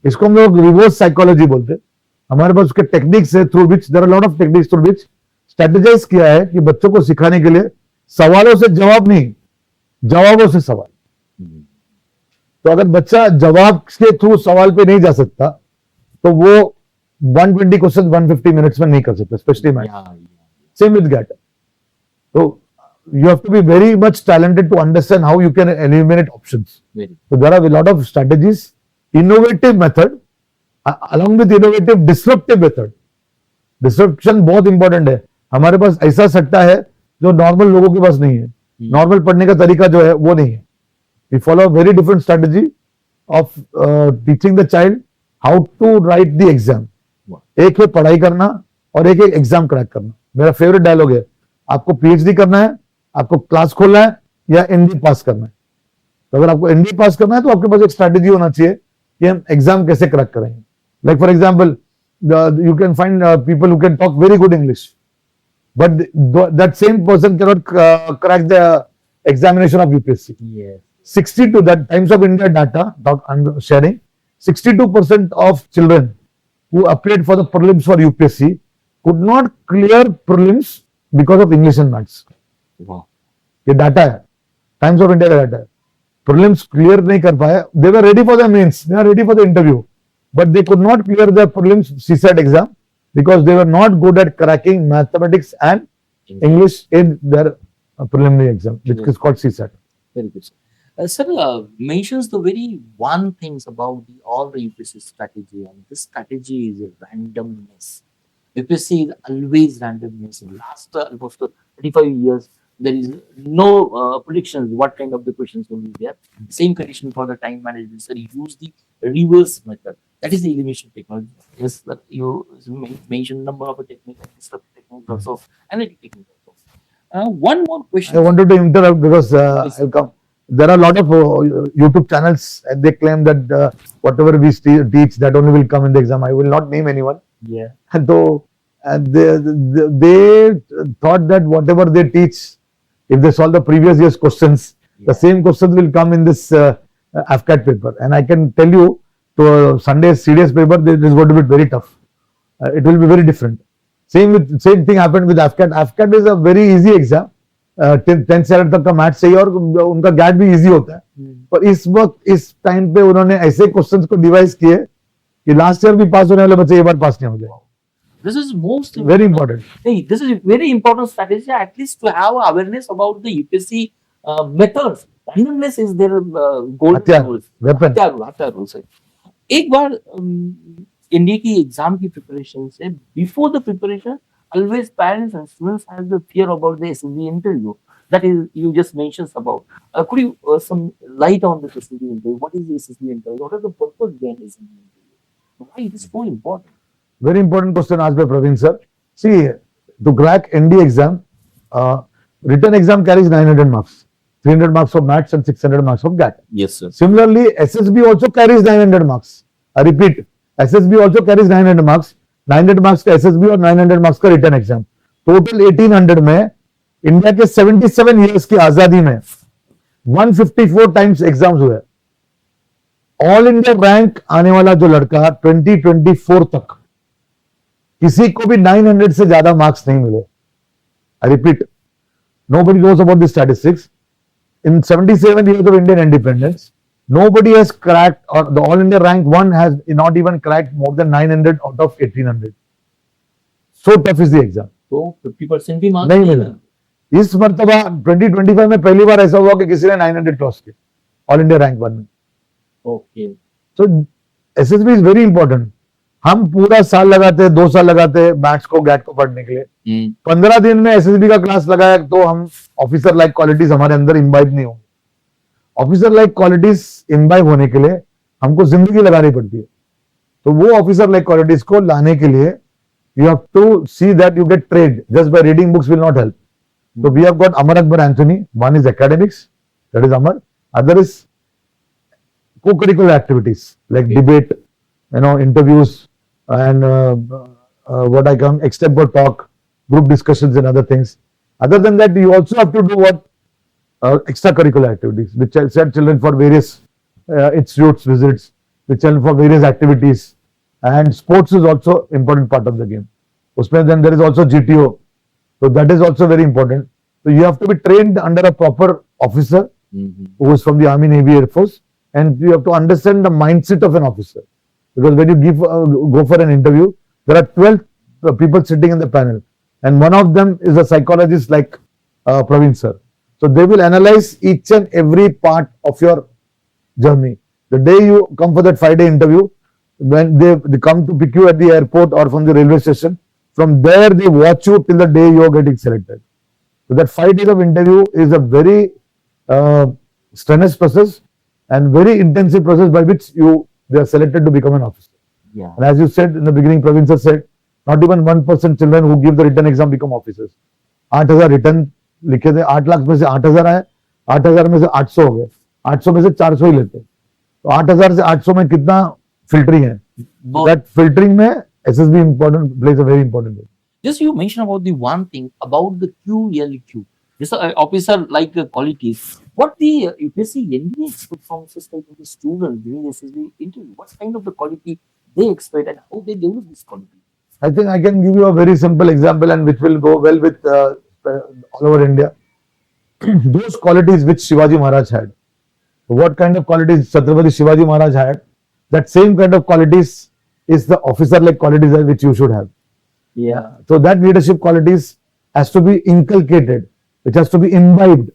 इसको हम लोग रिवर्स साइकोलॉजी बोलते हैं. हमारे पास उसके टेक्निक्स है through which there are lot of techniques through which strategize किया है कि बच्चों को सिखाने के लिए सवालों से जवाब नहीं, जवाबों से सवाल. तो अगर बच्चा जवाब के थ्रू सवाल पे नहीं जा सकता तो वो 120 क्वेश्चन 150 मिनट्स में नहीं कर सकता, specially maths. Same with GAT. तो you have to be very much talented to understand how you can eliminate options. So there are a lot of strategies, innovative method along with innovative disruptive method. Disruption बहुत important है. हमारे पास ऐसा सट्टा है जो normal लोगों के पास नहीं है. नॉर्मल पढ़ने का तरीका जो है वो नहीं है. We follow a very different strategy of teaching the child how to write the exam. एक है पढ़ाई करना और एक है एग्जाम क्रैक करना. मेरा फेवरेट डायलॉग है, आपको पीएचडी करना है, आपको क्लास खोलना है या एनडी पास करना है. तो अगर आपको एनडी पास करना है तो आपके पास एक स्ट्रैटेजी होना चाहिए कि हम एग्जाम कैसे क्रैक करेंगे. Like for example you can find people who can talk very good English, but that same person cannot crack the examination of UPSC. Yes. 62, that Times of India data sharing, 62% of children who applied for the prelims for UPSC could not clear prelims because of English and maths. Wow. ये data है, Times of India का data है. Prelims clear नहीं कर पाए. They were ready for the mains, they are ready for the interview, but they could not clear the prelims CSAT exam because they were not good at cracking mathematics and English in their preliminary exam, which is called CSAT. Very good. Sir, mentions the very one things about all the UPSC strategy, and this strategy is randomness. UPSC is always randomness. In last almost 35 years, there is no predictions what kind of the questions will be there. Same condition for the time management. Sir, use the reverse method. That is the elimination technology. Yes, that you mentioned number of techniques, techniques also, analytic techniques also. One more question. I wanted to interrupt because I'll come. There are a lot of YouTube channels and they claim that whatever we teach, that only will come in the exam. I will not name anyone. Yeah. And though they thought that whatever they teach, if they solve the previous year's questions, the same questions will come in this AFCAT paper. And I can tell you, to Sunday's CDS paper, it is going to be very tough. It will be very different. Same thing happened with AFCAT. AFCAT is a very easy exam. 10th standard तक का maths चाहिए और उनका gate भी easy होता है. पर इस वक्त इस टाइम पे उन्होंने ऐसे क्वेश्चंस को डिवाइस किए कि लास्ट ईयर भी पास होने वाले बच्चे ये बार पास नहीं हो गए. This is most Very important. Hey, this is a very important strategy, at least to have awareness about the UPSC methods. Randomness is their golden हथियार, rules. weapon. हथियार rules है. एक बार इंडिया की एग्जाम की प्रिपरेशन से before the preparation always parents and students have the fear about the SSB interview that is you just mentioned about. Could you some light on this SSB interview? What is the SSB interview? What is the purpose behind the SSB interview? Why it is so important? Very important question asked by Pravin sir. See, to crack NDA exam, written exam carries 900 marks, 300 marks for maths and 600 marks for GAT. Yes, sir. Similarly, SSB also carries 900 marks. I repeat, SSB also carries 900 marks. 900 marks का SSB और 900 marks का written exam. Total 1800 में India के 77 years की आजादी में 154 times exams हुए. All India rank आने वाला जो लड़का 2024 तक किसी को भी 900 से ज्यादा मार्क्स नहीं मिले. I repeat, nobody knows about the statistics. In 77 years of Indian independence, nobody has cracked, or the All India rank 1 has not even cracked more than 900 out of 1800. So tough is the exam. तो 50% भी marks नहीं मिला. इस मर्तबा 2025 में पहली बार ऐसा हुआ कि किसी ने 900 क्रॉस किया ऑल इंडिया रैंक 1 में. Okay. So SSB is very important. हम पूरा साल लगाते हैं, 2 साल लगाते हैं मैथ्स को गैट को पढ़ने के लिए. 15 दिन में एसएसबी का क्लास लगाया तो हम ऑफिसर लाइक क्वालिटीज हमारे अंदर इम्बाइब नहीं होंगे. ऑफिसर लाइक क्वालिटीज इम्बाइब होने के लिए हमको जिंदगी लगानी पड़ती है. तो वो ऑफिसर लाइक क्वालिटीज को लाने के लिए you have to see that you get trained. Just by reading books will not help. So we have got Amar Akbar Anthony. One is academics, that is Amar. Other is co-curricular activities like debate, interviews, and what I call extempore talk, group discussions, and other things. Other than that, you also have to do what extracurricular activities, which send children for various institutes visits, which send for various activities. And sports is also important part of the game. Then there is also GTO. So that is also very important. So you have to be trained under a proper officer who is from the Army, Navy, Air Force, and you have to understand the mindset of an officer. Because when you go for an interview, there are 12 people sitting in the panel, and one of them is a psychologist like Pravin sir. So they will analyze each and every part of your journey. The day you come for that 5-day interview, when they come to pick you at the airport or from the railway station, from there they watch you till the day you are getting selected. So that 5 days of interview is a very strenuous process and very intensive process by which they are selected to become an officer. Yeah. And as you said in the beginning, Pravin sir said, not even 1% children who give the written exam become officers. 8,000 return लिखे थे, 8 लाख में से 8,000 आए, 8,000 में से 800 हो गए, 800 में से 400 ही लेते. तो 8,000 से 800 में कितना filtering है. That filtering में SSB plays a very important role. Just you mentioned about the one thing about the QLQ. This officer like qualities. What the UPSC NDA expect from the student during the SSB interview? What kind of the quality they expect and how they develop this quality? I think I can give you a very simple example and which will go well with all over India. Those qualities which Shivaji Maharaj had. What kind of qualities Chhatrapati Shivaji Maharaj had? That same kind of qualities is the officer-like qualities which you should have. Yeah. So that leadership qualities has to be inculcated, which has to be imbibed,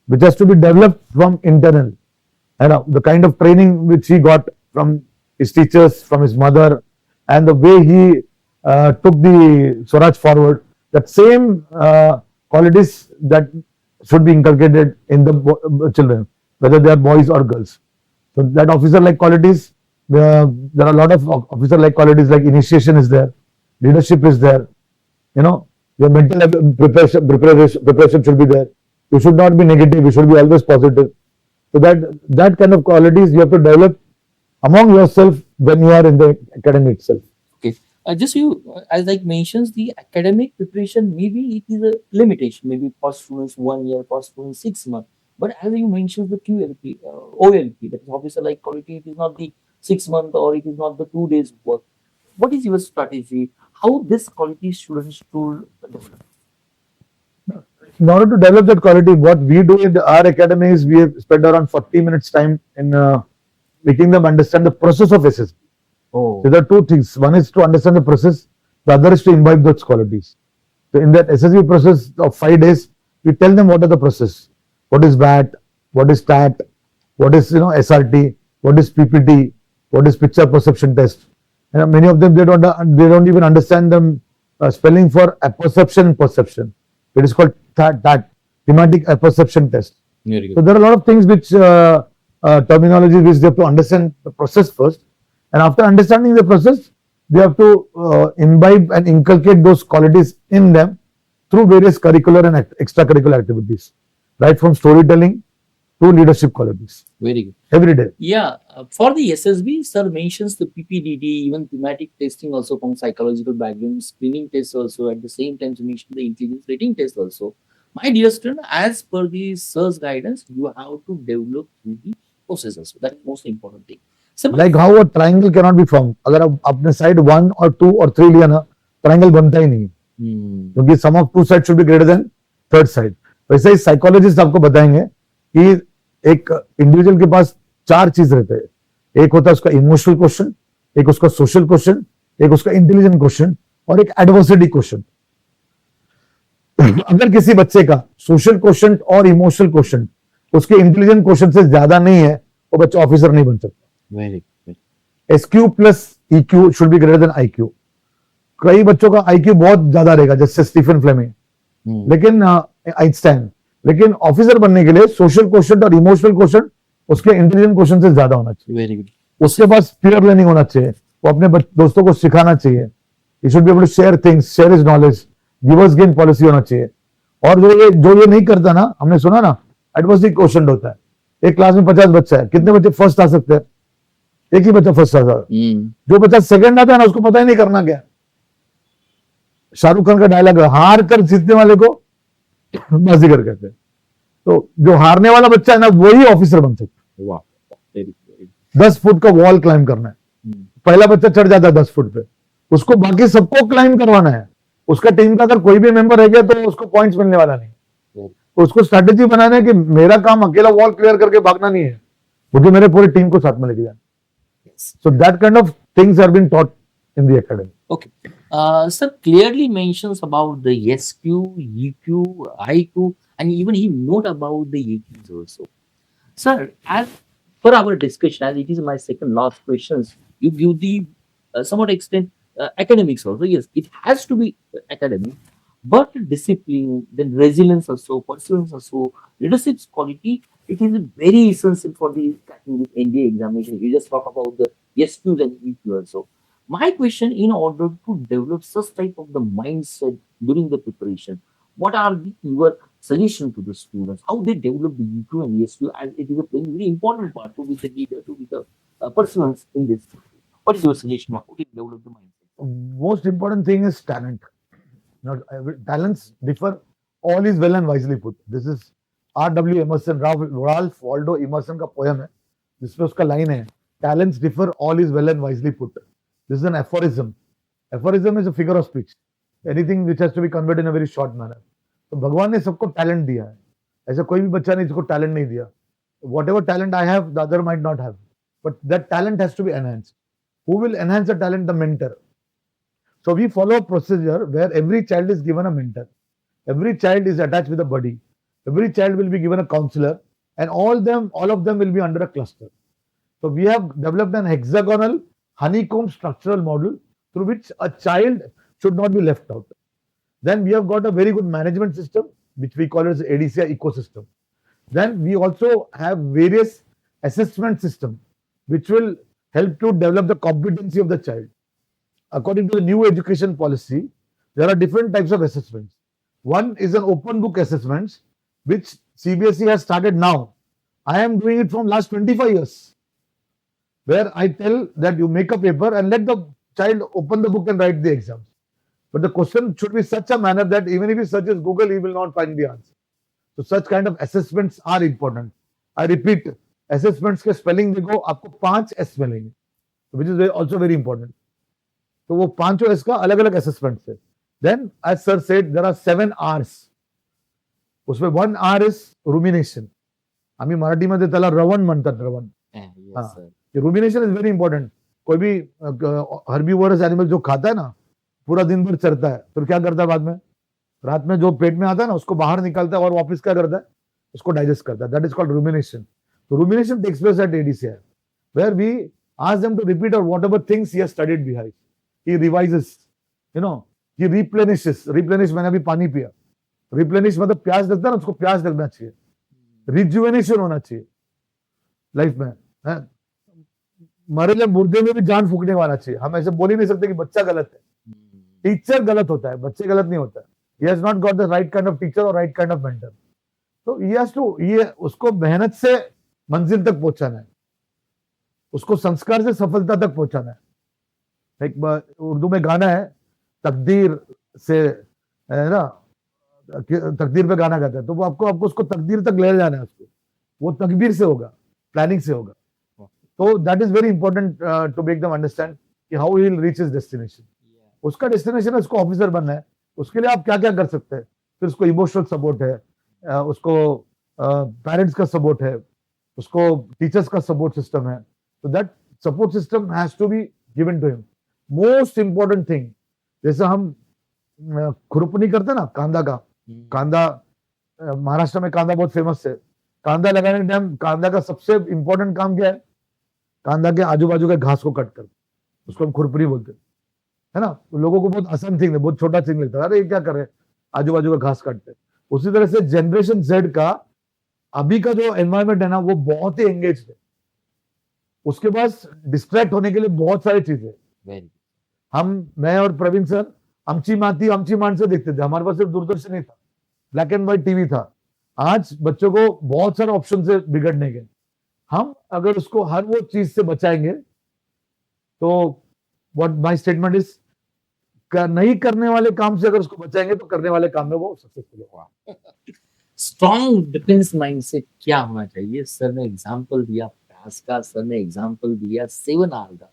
which has to be developed from internal. And the kind of training which he got from his teachers, from his mother, and the way he took the Swaraj forward, that same qualities that should be inculcated in the children, whether they are boys or girls. So that officer-like qualities, there are a lot of officer-like qualities like initiation is there, leadership is there, your mental preparation should be there. You should not be negative, you should be always positive. So that kind of qualities you have to develop among yourself when you are in the academy itself. Okay. Just you, as I mentioned, the academic preparation, maybe it is a limitation, maybe for students 1 year, for students 6 months. But as you mentioned, the QLP, OLP, that is officer-like quality, it is not the 6 months or it is not the 2 days work. What is your strategy? How this quality students should develop? In order to develop that quality, what we do in our academy is we have spent around 40 minutes time in making them understand the process of SSB. Oh. So there are two things. One is to understand the process. The other is to imbibe those qualities. So in that SSB process of 5 days, we tell them what are the process, what is VAT, what is TAT, what is SRT, what is PPT, what is picture perception test. And many of them they don't even understand the spelling for apperception and perception. It is called TAT, thematic apperception test. Very So good. there are a lot of things which terminology which they have to understand the process first, and after understanding the process, they have to imbibe and inculcate those qualities in them through various curricular and extracurricular activities, right from storytelling to leadership qualities Very good. every day. Yeah, for the SSB, sir mentions the PPDD, even thematic testing also from psychological background, screening test also. At the same time, you mentioned the intelligence rating test also. My dear student, as per the sir's guidance, you have to develop through the process also. That's the most important thing. So, Like how a triangle cannot be formed. अगर आप अपने side 1 or 2 or 3 लिया ना, triangle बनता ही नहीं, क्योंकि sum of two sides should be greater than third side. वैसे ही psychologist आपको बताएंगे कि एक इंडिविजुअल के पास 4 चीज रहते हैं. एक होता है उसका इमोशनल क्वेश्चन, एक उसका सोशल क्वेश्चन, एक उसका इंटेलिजेंट क्वेश्चन और एक एडवर्सिटी क्वेश्चन. अगर किसी बच्चे का सोशल क्वेश्चन और इमोशनल क्वेश्चन उसके इंटेलिजेंट क्वेश्चन से ज्यादा नहीं है, वो बच्चा ऑफिसर नहीं बन सकता. very good. SQ plus EQ should be greater than IQ. कई बच्चों का IQ बहुत ज्यादा रहेगा, जैसे स्टीफन फ्लेमिंग, लेकिन आइंस्टाइन, लेकिन ऑफिसर बनने के लिए सोशल क्वेश्चन और इमोशनल क्वेश्चन उसके इंटेलिजेंट क्वेश्चन से ज्यादा होना चाहिए. Very good. उसके पास पीयर लर्निंग होना चाहिए, वो अपने दोस्तों को सिखाना चाहिए. He should be able to share things, share his knowledge, givers gain policy होना चाहिए. और जो ये नहीं करता ना, हमने सुना ना, एडवर्सिटी क्वेश्चन होता है. एक क्लास में 50 बच्चा है, कितने बच्चे फर्स्ट आ सकते हैं? एक ही बच्चा फर्स्ट आ सकता है. जो बच्चा सेकंड आता है ना, उसको पता ही नहीं करना क्या. शाहरुख खान का डायलॉग है, हार कर जीतने वाले को बाजीगर कहते हैं. तो जो हारने वाला बच्चा है ना, वही ऑफिसर बन सकता है. Wow. Very good. 10 फुट का वॉल क्लाइंब करना है, पहला बच्चा चढ़ जाता है 10 फुट पे, उसको बाकी सबको क्लाइंब करवाना है. उसका टीम का अगर कोई भी मेंबर रह गया तो उसको पॉइंट्स मिलने वाला नहीं. तो उसको स्ट्रेटेजी बनाना है कि मेरा काम अकेला वॉल क्लियर करके भागना नहीं है, मुझे मेरे पूरी टीम को साथ में लेके जाना. So that kind of things are being taught in the academy. Okay. Sir clearly mentions about the SQ, EQ, IQ, and even he note about the EQs also. Sir, as per our discussion, as it is my second last questions, you give the somewhat extent academics also. Yes, it has to be academic, but discipline, then resilience also, perseverance also, leadership's quality, it is very essential for the cracking this NDA examination. You just talk about the SQs and EQ also. My question, in order to develop such type of the mindset during the preparation, what are your suggestion to the students? How they develop the EQ and SQ, as it is a very important part to be the leader, to be the perseverance in this. What is your suggestion? How to develop the mindset? Most important thing is talent. Now, talents differ. All is well and wisely put. This is R.W. Emerson, Ralph Waldo Emerson का poem है, जिसमें उसका line है, talents differ, all is well and wisely put. This is an aphorism. Aphorism is a figure of speech. Anything which has to be conveyed in a very short manner. तो भगवान ने सबको talent दिया है. ऐसा कोई भी बच्चा नहीं जिसको talent नहीं दिया. Whatever talent I have, the other might not have. But that talent has to be enhanced. Who will enhance the talent? The mentor. So we follow a procedure where every child is given a mentor. Every child is attached with a buddy. Every child will be given a counselor, and all of them will be under a cluster. So we have developed an hexagonal honeycomb structural model through which a child should not be left out. Then we have got a very good management system, which we call as ADCI ecosystem. Then we also have various assessment systems, which will help to develop the competency of the child. According to the new education policy, there are different types of assessments. One is an open book assessments, which CBSE has started now. I am doing it from last 25 years, where I tell that you make a paper and let the child open the book and write the exams. But the question should be such a manner that even if he searches Google, he will not find the answer. So such kind of assessments are important. I repeat, assessments के spelling देखो, आपको 5 S मिलेंगे, which is also very important. तो वो 5 S का अलग-अलग assessments है. Then, as sir said, there are 7 R's. उसमें 1 R is rumination. आम्ही मराठीमध्ये त्याला रवण म्हणतात, रवण. रुमिनेशन इज वेरी इंपॉर्टेंट. कोई भी हर्बीवोरस एनिमल जो खाता है ना, पूरा दिन भर चरता है, फिर क्या करता है बाद में, रात में जो पेट में आता है ना उसको बाहर निकालता है और वापस क्या करता है, उसको डाइजेस्ट करता है. That is called rumination. So rumination takes place at ADCI, where we ask them to repeat or whatever things he has studied behind. He revises, he replenishes. Replenish मैंने अभी पानी पिया. Replenish मतलब प्यास लगता है ना, उसको प्यास लगना चाहिए. Rejuvenation होना चाहिए लाइफ में. मरे मुर्दे में भी जान फूकने वाला चाहिए. हम ऐसे बोल ही नहीं सकते कि बच्चा गलत है. टीचर गलत होता है, बच्चे गलत नहीं होता है. He has not got the right kind of teacher or right kind of mentor. So he has to, ये उसको मेहनत से मंजिल तक पहुंचाना है, उसको संस्कार से सफलता तक पहुंचाना है. एक उर्दू में गाना है, तकदीर से, है ना, तकदीर पे गाना गाता है, तो वो आपको उसको तकदीर तक ले जाना है. उसको वो तकदीर से होगा, प्लानिंग से होगा. तो that is very important to make them understand कि how he will reach his destination. उसका डेस्टिनेशन है उसको ऑफिसर बनना है. उसके लिए आप क्या क्या कर सकते हैं. फिर उसको इमोशनल सपोर्ट है, उसको पेरेंट्स का सपोर्ट है, उसको टीचर्स का सपोर्ट सिस्टम है. तो that support system has to be given to him. Most important thing, जैसे हम खुरपनी करते हैं ना कांदा का, कांदा महाराष्ट्र में कांदा बहुत फेमस है. कांदा लगाने के टाइम कांदा का सबसे इंपॉर्टेंट काम क्या है, कांदा के आजू बाजू के घास को कट कर, उसको हम खुरपनी बोलते हैं, है ना. तो लोगों को बहुत आसान थिंग है, बहुत छोटा थिंग लगता है, अरे ये क्या कर रहे हैं, आजू बाजू का घास काटते. उसी तरह से जनरेशन जेड का अभी का जो एनवायरमेंट है ना, वो बहुत ही एंगेज है. उसके पास डिस्ट्रैक्ट होने के लिए बहुत सारी चीजें. मैं और प्रवीण सर अमची मान से देखते थे. हमारे पास सिर्फ दूरदर्शन ही था, ब्लैक एंड व्हाइट टीवी था. आज बच्चों को बहुत सारे ऑप्शन से बिगड़ने के. हम अगर उसको हर वो चीज से बचाएंगे, तो व्हाट माय स्टेटमेंट इज, नहीं करने वाले काम से अगर उसको बचाएंगे तो करने वाले काम में वो सक्सेसफुल होगा. स्ट्रॉन्ग डिफेंस माइंडसेट क्या होना चाहिए? सर ने एग्जांपल दिया प्यास का, सर ने एग्जांपल दिया 7 आवर का.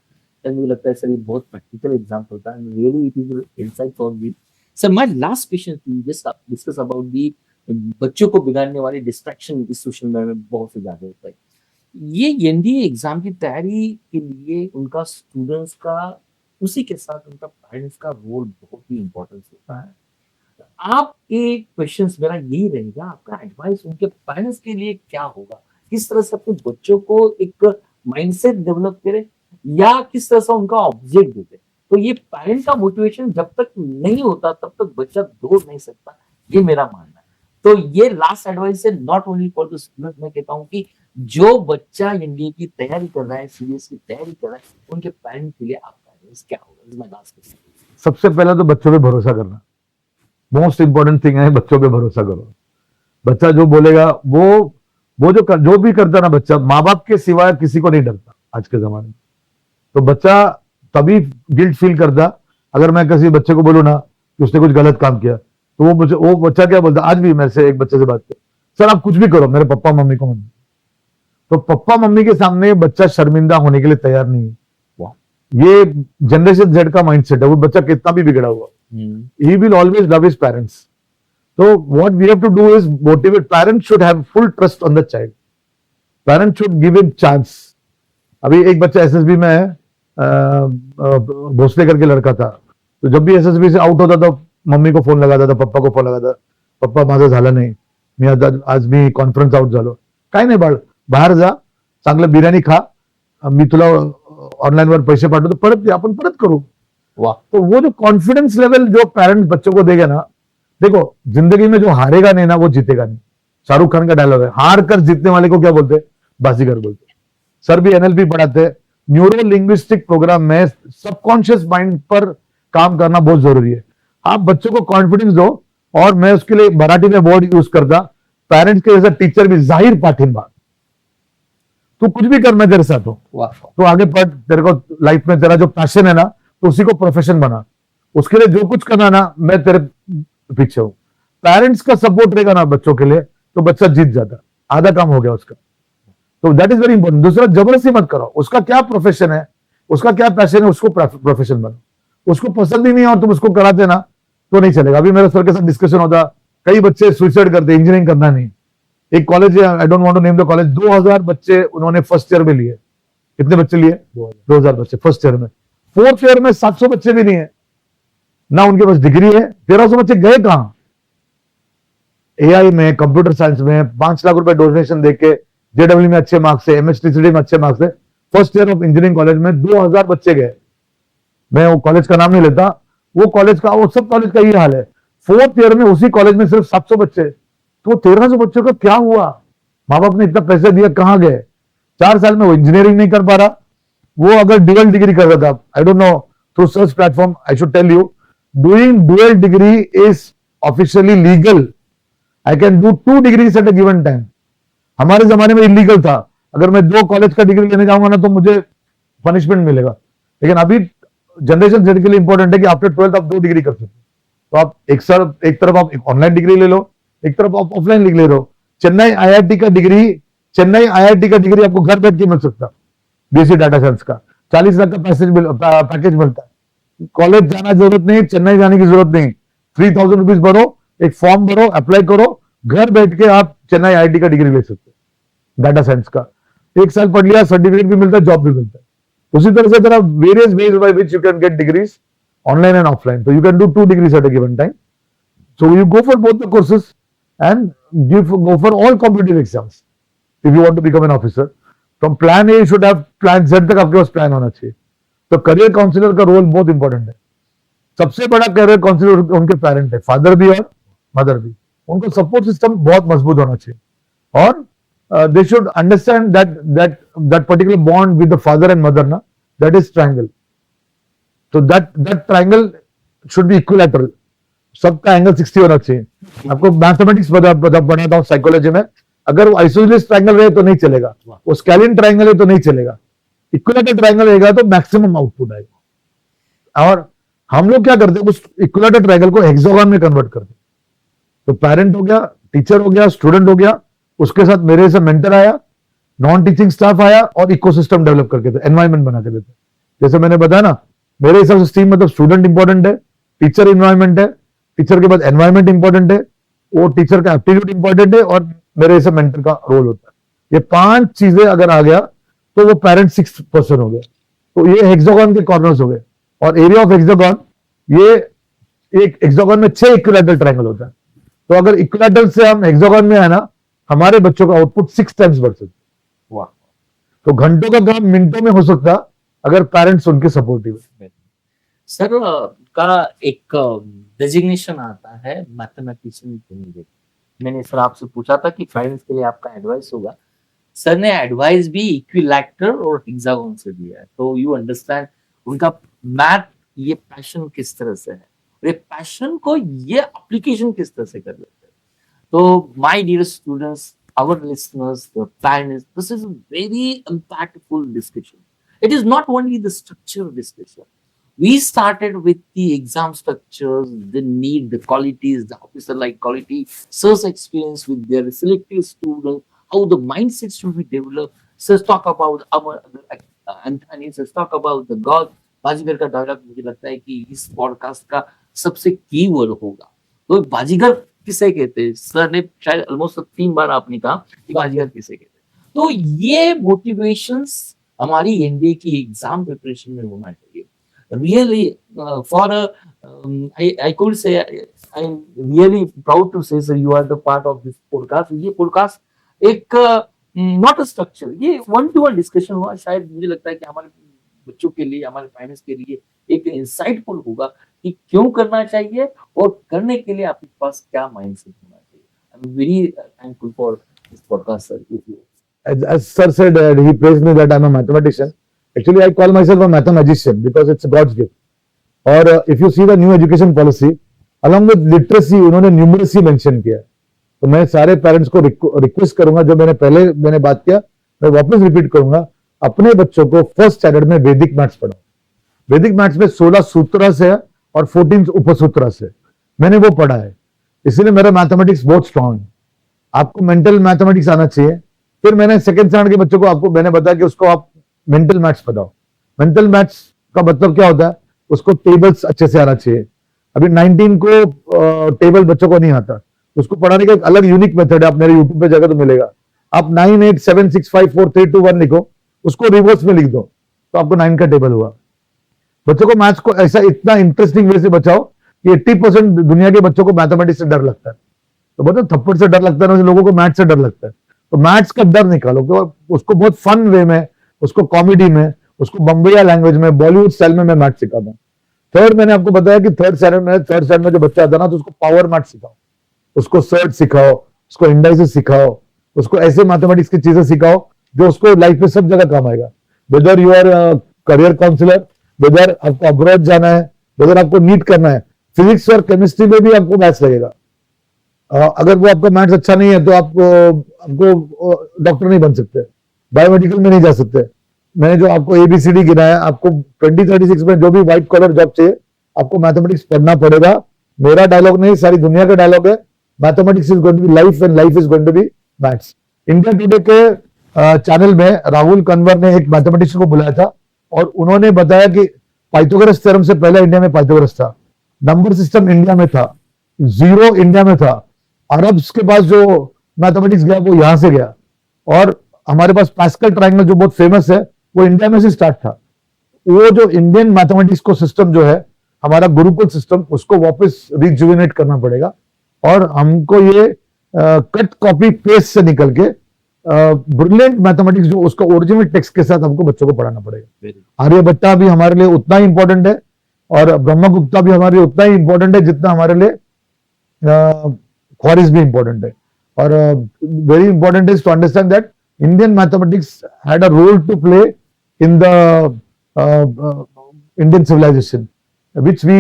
तो मुझे लगता है सर ये बहुत प्रैक्टिकल एग्जांपल था, and really it is insight for me. Sir my last question to just discuss about the बच्चों को बिगाड़ने वाली डिस्ट्रैक्शन इस सोशल मीडिया में बहुत से ज्यादा होता है. ये एनडीए एग्जाम की तैयारी के लिए उनका स्टूडेंट्स का, उसी के साथ उनका पेरेंट्स का रोल बहुत ही इंपॉर्टेंस होता है. आपके क्वेश्चंस मेरा यही रहेगा, आपका एडवाइस उनके पेरेंट्स के लिए क्या होगा? किस तरह से अपने बच्चों को एक माइंडसेट डेवलप करें, या किस तरह से उनका ऑब्जेक्ट देते? तो ये पेरेंट का मोटिवेशन जब तक नहीं होता तब तक बच्चा दौड़ नहीं सकता, ये मेरा मानना है. तो ये लास्ट एडवाइस है not only for the student. मैं कहता हूँ कि जो बच्चा एनडीए की तैयारी कर रहा है, सीरियस की तैयारी कर रहा है, उनके पेरेंट के लिए आपका एडवाइस क्या होगा? सबसे पहला तो बच्चों पे भरोसा करना, मोस्ट इंपॉर्टेंट थिंग है. बच्चों पे भरोसा करो. बच्चा जो बोलेगा वो जो भी करता ना बच्चा, माँ बाप के सिवाय किसी को नहीं डरता आज के जमाने में. तो बच्चा तभी गिल्ट फील करता अगर मैं किसी बच्चे को बोलूँ ना कि उसने कुछ गलत काम किया, तो वो बच्चा क्या बोलता. आज भी मेरे से एक बच्चे से बात कर, सर आप कुछ भी करो, मेरे पापा मम्मी को मत. तो पापा मम्मी के सामने बच्चा शर्मिंदा होने के लिए तैयार नहीं है. ये जनरेशन जेड का माइंडसेट है. वो बच्चा कितना भी बिगड़ा हुआ, he will always love his parents. So what we have to do is motivate. Parents should have full trust on the child. Parents should give him chance. अभी एक बच्चा एसएसबी में है, भोसले करके लड़का था. तो जब भी एसएसबी से आउट होता था मम्मी को फोन लगाता था, पप्पा को फोन लगाता. पप्पा माझं झालं नाही, मी आज मी कॉन्फरन्स आउट झालो. काय नाही बाळ, बाहेर जा, चांगलं बिर्याणी खा, मी तुला ऑनलाइन वर पैसे पाठवतो, परत आपण परत करू. वाह. तो वो जो कॉन्फिडेंस लेवल जो पेरेंट्स बच्चों को देगा ना, देखो जिंदगी में जो हारेगा नहीं ना वो जीतेगा नहीं. शाहरुख खान का डायलॉग है, हार कर जीतने वाले को क्या बोलते हैं, बाजीगर बोलते हैं. सर भी एनएलपी पढ़ाते हैं. न्यूरो लिंग्विस्टिक प्रोग्राम में सबकॉन्शियस माइंड पर काम करना बहुत जरूरी है. आप बच्चों को कॉन्फिडेंस दो. और मैं उसके लिए मराठी में वर्ड यूज करता, पेरेंट्स के जैसा टीचर भी जाहिर पाठिंबा. तू कुछ भी कर, मैं तेरे साथ हूं, तो आगे पढ़, तेरे को लाइफ में तेरा जो पैशन है ना, तो उसी को प्रोफेशन बना. उसके लिए जो कुछ करना ना, मैं तेरे पीछे हूं. पेरेंट्स का सपोर्ट रहेगा ना बच्चों के लिए, तो बच्चा जीत जाता. आधा काम हो गया उसका. तो दैट इज वेरी इंपॉर्टेंट. दूसरा, जबरदस्ती मत करो. उसका क्या प्रोफेशन है, उसका क्या पैशन है, उसको प्रोफेशन बनो. उसको पसंद ही नहीं है और तुम उसको कराते ना, तो नहीं चलेगा. अभी मेरे सर के साथ डिस्कशन होता, कई बच्चे सुसाइड करते, इंजीनियरिंग करना नहीं. एक कॉलेज है, I don't want to name the college, 2000 बच्चे उन्होंने फर्स्ट ईयर में लिए. कितने बच्चे लिए? 2000 बच्चे फर्स्ट ईयर में. फोर्थ ईयर में 700 बच्चे भी नहीं है. ना उनके पास डिग्री है। 1300 बच्चे गए कहां? एआई में, कंप्यूटर साइंस में 5 लाख रुपए डोनेशन देके, जेडब्ल्यू में अच्छे मार्क्स है, एमएसटीसीडी में अच्छे मार्क्स है, first year of engineering college में 2000 बच्चे गए। मैं वो कॉलेज का नाम नहीं लेता, वो कॉलेज का, वो सब कॉलेज का ये हाल है। फोर्थ ईयर में उसी कॉलेज में सिर्फ 700 बच्चे, तो 1300 बच्चों का क्या हुआ? माँ बाप ने इतना पैसे दिया, कहां गए? 4 साल में वो इंजीनियरिंग नहीं कर पा रहा। वो अगर ड्यूअल डिग्री कर रहा था, I don't know, through search platform I should tell you, doing dual degree is officially legal. I can do 2 degrees at a given time. हमारे जमाने में इलीगल था, अगर मैं 2 कॉलेज का डिग्री लेने जाऊंगा ना तो मुझे पनिशमेंट मिलेगा। लेकिन अभी जनरेशन जेड के लिए इंपॉर्टेंट है कि आफ्टर 12th आप 2 डिग्री कर सकते हो। तो आप एक तरफ आप ऑनलाइन डिग्री ले लो, एक तरफ आप ऑफलाइन डिग्री ले लो। चेन्नई आईआईटी का डिग्री आपको घर बैठ के मिल सकता, बीएससी डाटा साइंस का 40 लाख का पैकेज मिलता है। कॉलेज जाना जरूरत नहीं, चेन्नई जाने की जरूरत नहीं। 3000 रुपीज भरो, एक फॉर्म भरो, अप्लाई करो, घर बैठ के आप चेन्नई आईआईटी का डिग्री ले सकते हो डाटा साइंस का। 1 साल पढ़ लिया, सर्टिफिकेट भी मिलता है, जॉब भी मिलता है। उसी तरह से there are various ways by which you can get degrees online and offline. So you can do 2 degrees at a given time. So you go for both the courses and go for all competitive exams if you want to become an officer. From plan A you should have plan Z तक आपके पास plan होना चाहिए। तो career counsellor का role बहुत important है। सबसे बड़ा करियर काउंसलर उनके पेरेंट है, फादर भी और मदर भी। उनका सपोर्ट सिस्टम बहुत मजबूत होना चाहिए और they should understand that particular bond with the father and mother, na, that is triangle. So that triangle should be equilateral. सबका एंगल 60 होना चाहिए। आपको मैथमेटिक्स बनाता हूँ साइकोलॉजी में, अगर वो आइसोसेलेस ट्रायंगल रहे तो नहीं चलेगा, वो स्केलिन ट्रायंगल है तो नहीं चलेगा, इक्विलेटरल ट्रायंगल रहेगा तो मैक्सिमम आउटपुट आएगा। और हम लोग क्या करते हैं, उस इक्विलेटरल ट्रायंगल को हेक्सागन में कन्वर्ट करते हैं। तो पेरेंट हो गया, टीचर हो गया, स्टूडेंट हो गया, उसके साथ मेरे से मेंटर आया, नॉन टीचिंग स्टाफ आया और इकोसिस्टम डेवलप करके देते, एनवायरमेंट बना के देते। जैसे मैंने बताया ना, मेरे हिसाब से स्ट्रीम मतलब स्टूडेंट इंपॉर्टेंट है, टीचर इन्वायरमेंट है, टीचर के बाद एनवायरमेंट इंपॉर्टेंट है, वो टीचर का एप्टीट्यूड इंपॉर्टेंट है और मेरे हिसाब मेंटर का रोल होता है। ये 5 चीजें अगर आ गया तो वो पेरेंट 6 पर्सन हो गया। तो ये हेक्सागन के कॉर्नर्स हो गए और एरिया ऑफ हेक्सागन, ये एक हेक्सागन में 6 इक्विलैटरल ट्रायंगल होता है। तो अगर इक्विलैटरल से हम हेक्सागन में है ना, हमारे बच्चों का आउटपुट 6 टाइम्स बढ़ सकता है। वाह! तो घंटों का काम मिनटों में हो सकता अगर पेरेंट्स उनके सपोर्टिव है। सर का एक डेजिग्नेशन आता है मैथमेटिशियन के लिए। मैंने सर आपसे पूछा था कि फाइनेंस के लिए आपका एडवाइस होगा, सर ने एडवाइस भी इक्विलैटरल और हेक्सागन से दिया है। तो यू अंडरस्टैंड उनका मैथ ये पैशन किस तरह से है, ये पैशन को ये एप्लीकेशन किस तरह से कर लेते हैं। तो my dear students, our listeners, the parents, this is a very impactful discussion. It is not only the structure discussion. We started with the exam structures, the need, the qualities, the officer-like quality, SIR's experience with their selective students, how the mindset should be developed. Sir talk about our Anees, sir talk about the God. बाजीगर का dialogue मुझे लगता है कि इस podcast का सबसे की word होगा। तो बाजीगर किसे कहते हैं, सर ने शायद ऑलमोस्ट 3 बार आपने कहा कि बाजीगर किसे कहते हैं। तो ये मोटिवेशंस हमारी एनडीए की एग्जाम प्रिपरेशन में होना चाहिए। Really for I could say I am really proud to say sir you are the part of this podcast. ये पॉडकास्ट एक नॉट अ स्ट्रक्चर, ये 1-to-1 डिस्कशन हुआ। शायद मुझे लगता है कि हमारे बच्चों के लिए, हमारे फाइनेंस के लिए एक इंसाइटफुल होगा कि क्यों करना चाहिए और करने के लिए आपके पास क्या माइंडसेट होना चाहिए। I am very thankful for this podcast sir. With you, as sir said, he praised me that I'm a mathematician. Actually, I call myself a mathematician because it's God's gift. और if you see the new education policy, along with literacy, उन्होंने numeracy mention किया। तो मैं सारे parents को request करूंगा, जो मैंने बात किया मैं वापस रिपीट करूंगा, अपने बच्चों को फर्स्ट स्टैंडर्ड में वैदिक मैथ्स पढ़ाओ। वैदिक मैथ्स में 16 सूत्र से और 14 उपसूत्र से मैंने वो पढ़ा है, इसलिए मेरा मैथमेटिक्स बहुत स्ट्रांग है। आपको मेंटल मैथमेटिक्स आना चाहिए। फिर मैंने सेकंड स्टैंडर्ड के बच्चों को आपको मैंने बताया कि उसको आप मेंटल मैथ्स पढ़ाओ। मेंटल मैथ्स का मतलब क्या होता है, उसको टेबल्स अच्छे से आना चाहिए। अभी 19 को टेबल बच्चों को नहीं आता, उसको पढ़ाने का एक अलग यूनिक मेथड है, आप मेरे यूट्यूब पे जाकर तो मिलेगा। आप 98765432 लिखो, उसको रिवर्स में लिख दो तो आपको 9 का टेबल हुआ। बच्चों को मैथ्स को ऐसा इतना इंटरेस्टिंग वे से बचाओ कि 80% दुनिया के बच्चों को मैथमेटिक्स से डर लगता है। तो बताओ, थप्पड़ से डर लगता है ना, लोगों को मैथ्स से डर लगता है। तो मैथ्स का डर निकालो, तो उसको बहुत फन वे में, उसको कॉमेडी में, उसको बम्बैया लैंग्वेज में, बॉलीवुड स्टाइल में मैं मैथ्स सिखाता हूँ। थर्ड, मैंने आपको बताया कि थर्ड स्टैंडर्ड में जो बच्चा आता है ना, तो उसको पावर मैथ्स सिखाओ, उसको सर्च सिखाओ, उसको इंडाइसिस सिखाओ, उसको ऐसे मैथमेटिक्स की चीजें सिखाओ जो उसको लाइफ में सब जगह काम आएगा। Whether you are career counsellor, whether आपको अब्रॉड जाना है, वेदर आपको नीट करना है, फिजिक्स और केमिस्ट्री में भी आपको मैथ्स लगेगा। अगर वो आपका मैथ्स अच्छा नहीं है तो आपको डॉक्टर नहीं बन सकते, बायोमेडिकल में नहीं जा सकते। मैंने जो आपको एबीसीडी गिनाया, आपको 2036 में जो भी व्हाइट कॉलर जॉब चाहिए, आपको मैथमेटिक्स पढ़ना पड़ेगा। मेरा डायलॉग नहीं, सारी दुनिया का डायलॉग है, mathematics is going to be life and life is going to be maths. India today के चैनल में राहुल कन्वर ने एक मैथमेटिशियन को बुलाया था और उन्होंने बताया कि पाइथागोरस थ्योरम से पहले इंडिया में पाइथागोरस था, नंबर सिस्टम इंडिया में था, जीरो इंडिया में था, अरब्स के पास जो मैथमेटिक्स गया वो यहां से गया, और हमारे पास पास्कल ट्रायंगल जो बहुत फेमस है वो इंडिया में से स्टार्ट था। वो जो इंडियन मैथमेटिक्स को सिस्टम जो है, हमारा गुरुकुल सिस्टम, उसको वापस रिजुविनेट करना पड़ेगा। और हमको ये कट कॉपी पेस्ट से निकल के ब्रिलियंट मैथमेटिक्स जो उसका ओरिजिनल टेक्स्ट के साथ हमको बच्चों को पढ़ाना पड़ेगा। आर्यभट्टा भी हमारे लिए उतना ही इंपॉर्टेंट है और ब्रह्मगुप्ता भी हमारे लिए उतना ही इंपॉर्टेंट है जितना हमारे लिए ख्वारिज भी इंपॉर्टेंट है। और very important is to understand that Indian mathematics had a role to play in the Indian civilization, which we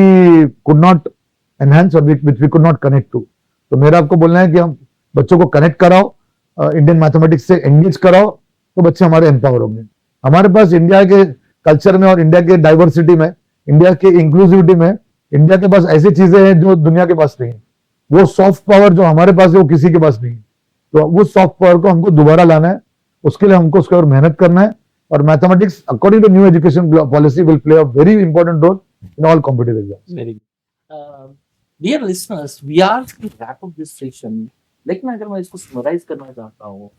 could not enhance or which we could not connect to. तो मेरा आपको बोलना है कि हम बच्चों को कनेक्ट कराओ, इंडियन मैथमेटिक्स से एंगेज कराओ, तो बच्चे हमारे एम्पावर होंगे। हमारे पास इंडिया के कल्चर में और इंडिया के डाइवर्सिटी में, इंडिया के इंक्लूसिविटी में, इंडिया के पास ऐसी चीजें हैं जो दुनिया के पास नहीं है। वो सॉफ्ट पावर जो हमारे पास है वो किसी के पास नहीं है। तो वो सॉफ्ट पावर को हमको दोबारा लाना है, उसके लिए हमको उसके और मेहनत करना है। और mathematics according to new education policy will play a very important role in all competitive exams. Very good. Dear listeners, we are to wrap up this session. लेकिन अगर मैं इसको समराइज करना चाहता हूँ